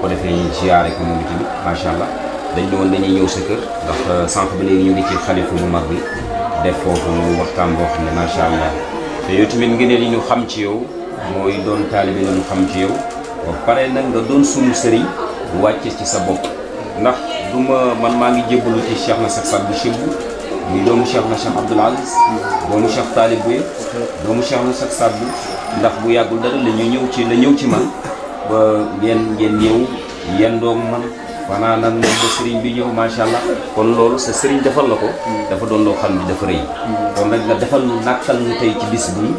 [SPEAKER 10] ko defee ñu ziyaare ko moom tamit macha allah dañ ne woon dañuy ñëw sa kër ndax sànq ba léegi ñu ngi ci xalifa bu mag bi def foofu waxtaan boo xam ne macha allah te yow tamit ngeen li ñu xam ci yow mooy doon taalibe la ñu xam ci yow ba pare nag nga doon sunu sëriñ wàcce ci sa bopp ndax du man maa ngi jébbalu ci Cheikh na Cheikh Sadou Chibou muy doomu Cheikh na Cheikh Abdoul Aziz doomu Cheikh Talib Bey doomu Cheikh na Cheikh Sadou ndax bu yàggul dara la ñëw ci man ba ngeen ñëw yendoog man fanaa nag moom ba sëriñ bi ñëw macha allah kon loolu sa sëriñ defal la ko dafa doon loo xam ne dafa rëy kon nag nga defal nu nàkkal nu tey ci bis bi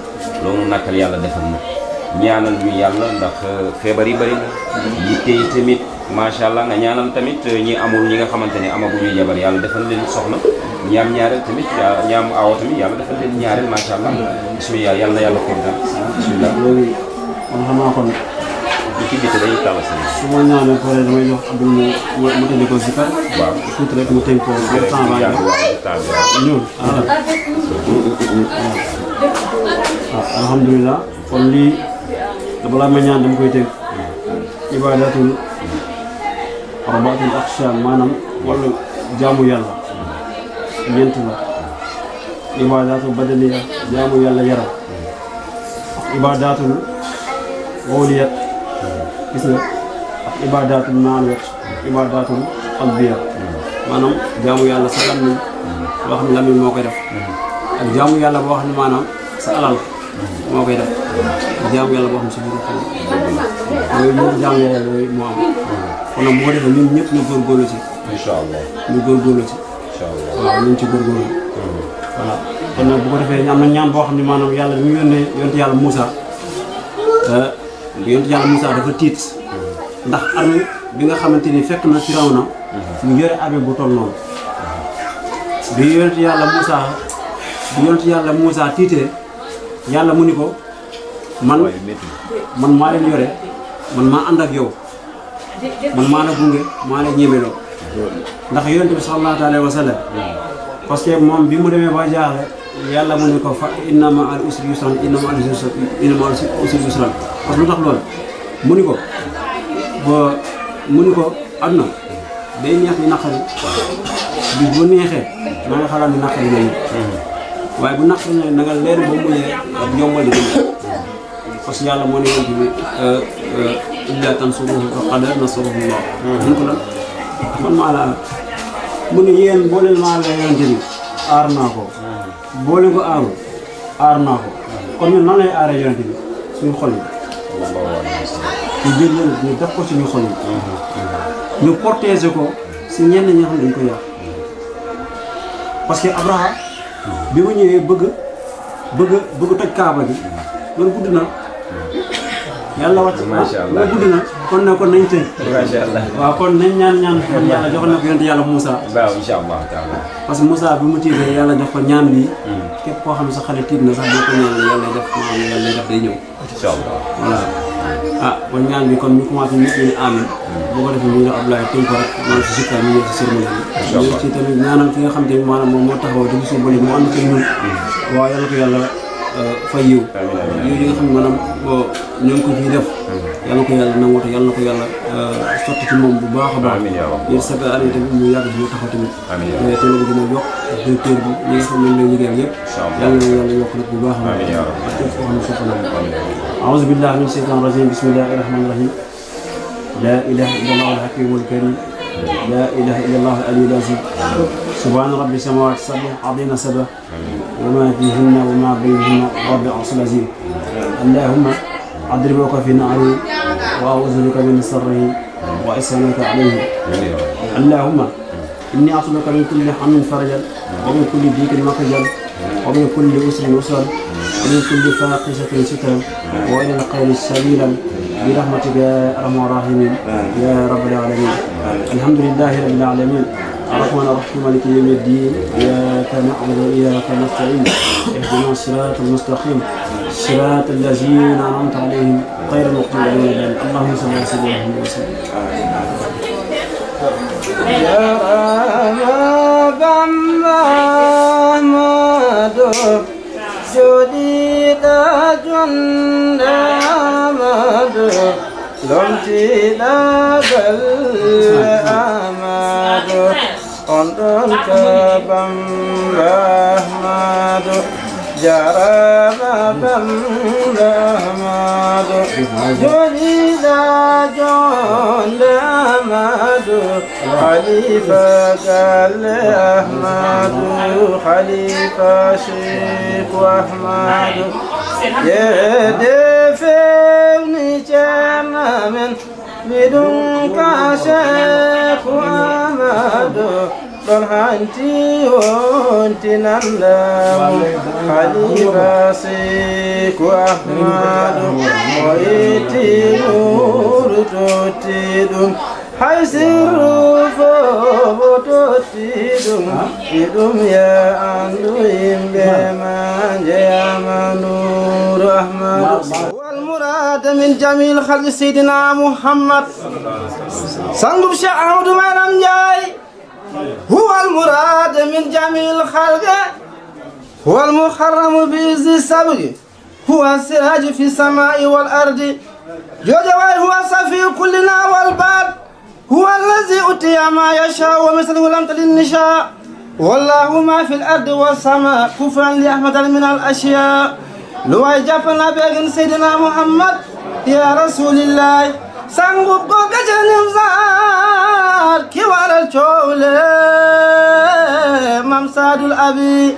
[SPEAKER 10] loolu nàkkal yàlla defal nu ñaanal ñu yàlla ndax feebar yi bëri na yitte yi tamit macha allah nga ñaanal tamit ñi amul ñi nga xamante ne amaguñu jabar yàlla defal leen soxna ñaam ñaareel tamit ñaam aaw tamit yàlla dafa leen ñaareel macha allah bismillah yàlla na yàlla kontaan bismillah
[SPEAKER 11] léegi kon xam naa kon
[SPEAKER 10] li ci bitti dañuy tàll si
[SPEAKER 11] su ma ñaanee pare damay jox Abdou mu tëddee ko si kër
[SPEAKER 10] waaw
[SPEAKER 11] tuuti rek mu tënk ko temps baa ñëw alhamdulilah kon lii balaa ma ñaan dama koy tënk ibadatul arbaatul aqsam maanaam wala jaamu yàlla ñeent la ibadatul badaniya jaamu yàlla yaram ak ibadatul wawliyat gis nga ak ibadatul maaniyat ibadatul qalbiya maanaam jaamu yàlla sa làmmiñ loo xam ne làmmiñ moo koy def ak jaamu yàlla boo xam ne maanaam sa alal moo koy def ak jaamu yàlla boo xam ne si biir xol yooyu ñëpp jaamu yàlla yooyu moo am kon nag bu ko defee ñun ñëpp ñu góorgóorlu ci
[SPEAKER 10] incha allah
[SPEAKER 11] ñu góorgóorlu ci
[SPEAKER 10] incha allah
[SPEAKER 11] waaw ñu ci góorgóorlu voilà kon nag bu ko defee am na ñaan boo xam ne maanaam yàlla bi mu yónnee yonent yàlla Moussa yonent yàlla Moussa dafa tiit ndax armée bi nga xamante ni fekk na Firawna mu yore armée bu toll noonu bi yonent yàlla Moussa tiitee yàlla mu ni ko man maa leen yore man maa ànd ak yow man maa la gunge maa la ñemeloo ndax yonent bi sallallahu alayhi wa sallam parce que moom bi mu demee ba jaaxle yàlla mu ne ko fa inna ma'al usri yusran inna ma'al usri yusran parce que lu tax loolu mu ni ko àdduna day neex ni naqari bis bu neexee na nga xalaat ni naqari lay waaye bu naqari ne na nga leer ba mu ne yombal di parce que yàlla moo ne yonent bi illa tansuruhu faqad nasarahu Allah mun ko lan man maa la mu ne yéen boo leen maa la yonent bi aar naa ko boo leen ko aaru aar naa ko kon ñun nan lay aaree yonent bi suñu xol yi ñu jël ñu def ko suñu xol yi ñu protéger ko si ñenn ñi nga xam ne dañ ko yàq parce que Abraha bi mu ñëwee bëgg toj kaaba gi loolu gudd na yàlla wàcc loolu gudd na kon nañ tëj waaw kon nañ ñaan kon yàlla jox na ko yonent yàlla Moussa
[SPEAKER 10] waaw incha allah taala
[SPEAKER 11] parce que Moussa bi mu tiitee yàlla jox ko ñaan bi képp koo xam ne sa xale tiit na sax boo ko ñaan yàlla def day ñëw
[SPEAKER 10] incha allah
[SPEAKER 11] voilà kon ñaan bi kon ñu commencé nit ñi ne amin boo ko defee ñu def Abdoulaye tënk ko rek maanaam si sikka ñu ñëw si cérémonie bi ñu ci tamit ñaanal ki nga xam te maanaam moom moo taxaw di gisu bali mu ànd ko ñun waaw yàlla ko yàlla fay yiw yiw yi nga xam ne maanaam ñoo ngi ko ciy def yàlla ko yàlla nangu te yàlla na ko yàlla sotti ci moom bu baax a baax yéen chaque année tamit mu yàgg si ñu taxaw tamit te la gën a yokk directeur bi ñi nga xam ne lay liggéeyal yëpp yàlla na yàlla yokk nag bu baax a baax ak képp koo xam ne sopp na أعوذ بالله من الشيطان الرجيم بسم الله الرحمن الرحيم لا إله إلا الله الحكيم الكريم لا إله إلا الله العلي العظيم سبحان رب السماوات السبع عظيم سبع وما فيهن وما بينهن رب العرش العظيم اللهم أضربك في نعري وأعوذ بك من سره وإسلامك عليه اللهم إني أطلبك من كل هم فرجا ومن كل ضيق مخرجا ومن كل أسر يسرا ومن كل فاقشة سترا وإلى الخير سبيلا برحمتك يا أرحم الراحمين يا رب العالمين الحمد لله رب العالمين الرحمن الرحيم مالك يوم الدين إياك نعبد وإياك نستعين اهدنا الصراط المستقيم صراط الذين أنعمت عليهم غير المغضوب عليهم اللهم صل على سيدنا محمد وسلم
[SPEAKER 1] يا محمد جديد جند أمد لمتي دبل أمد قندن كبم أحمد جرب بم أحمد جديد جند أمد خليفة أحمد خليفة شيخ أحمد يدفعني جمع من بدونك شيخ أحمد طلحتي وانت نندم خليفة شيخ أحمد وإيتي نور تتيد hay sirru foto tidum ya andu imbe manje amanu rahmat wal murad min jamil khalqi sayyidina Muhammad sangub Cheikh Ahmadou Maram Ndiaye huwa al murad min jamil khalqi huwa al muharram bi zi sabgi huwa siraj fi samai wal ardi جوجوال هو صفي كلنا والباب هو الذي أتي ما يشاء ومثله لم تلد النشاء والله ما في الأرض والسماء كفرا لأحمد من الأشياء لو جابنا بين سيدنا محمد يا رسول الله سانغو بوكا جنمزار كوار الجولة ممساد الأبي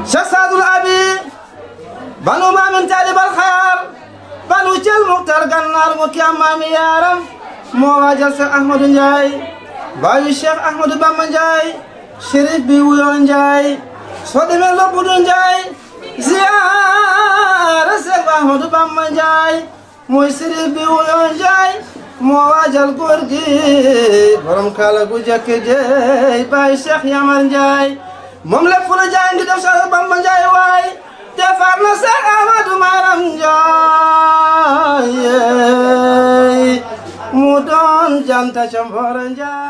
[SPEAKER 1] شساد الأبي بنو ما من تالب الخيار بنو جل مختار غنار مكيام يارم مواجه الشيخ أحمد نجاي باي الشيخ أحمد بام نجاي شريف بيويو نجاي صدم لبود نجاي زيارة الشيخ أحمد بام نجاي موي شريف بيويو نجاي مواجه الغورغي برم كالا غوجك جاي باي الشيخ يامر نجاي مملك فول جاي ندي دف شيخ بام نجاي واي defarna Seex Ahmadu Maram Njaay mu doon janta ca Mboro Njaay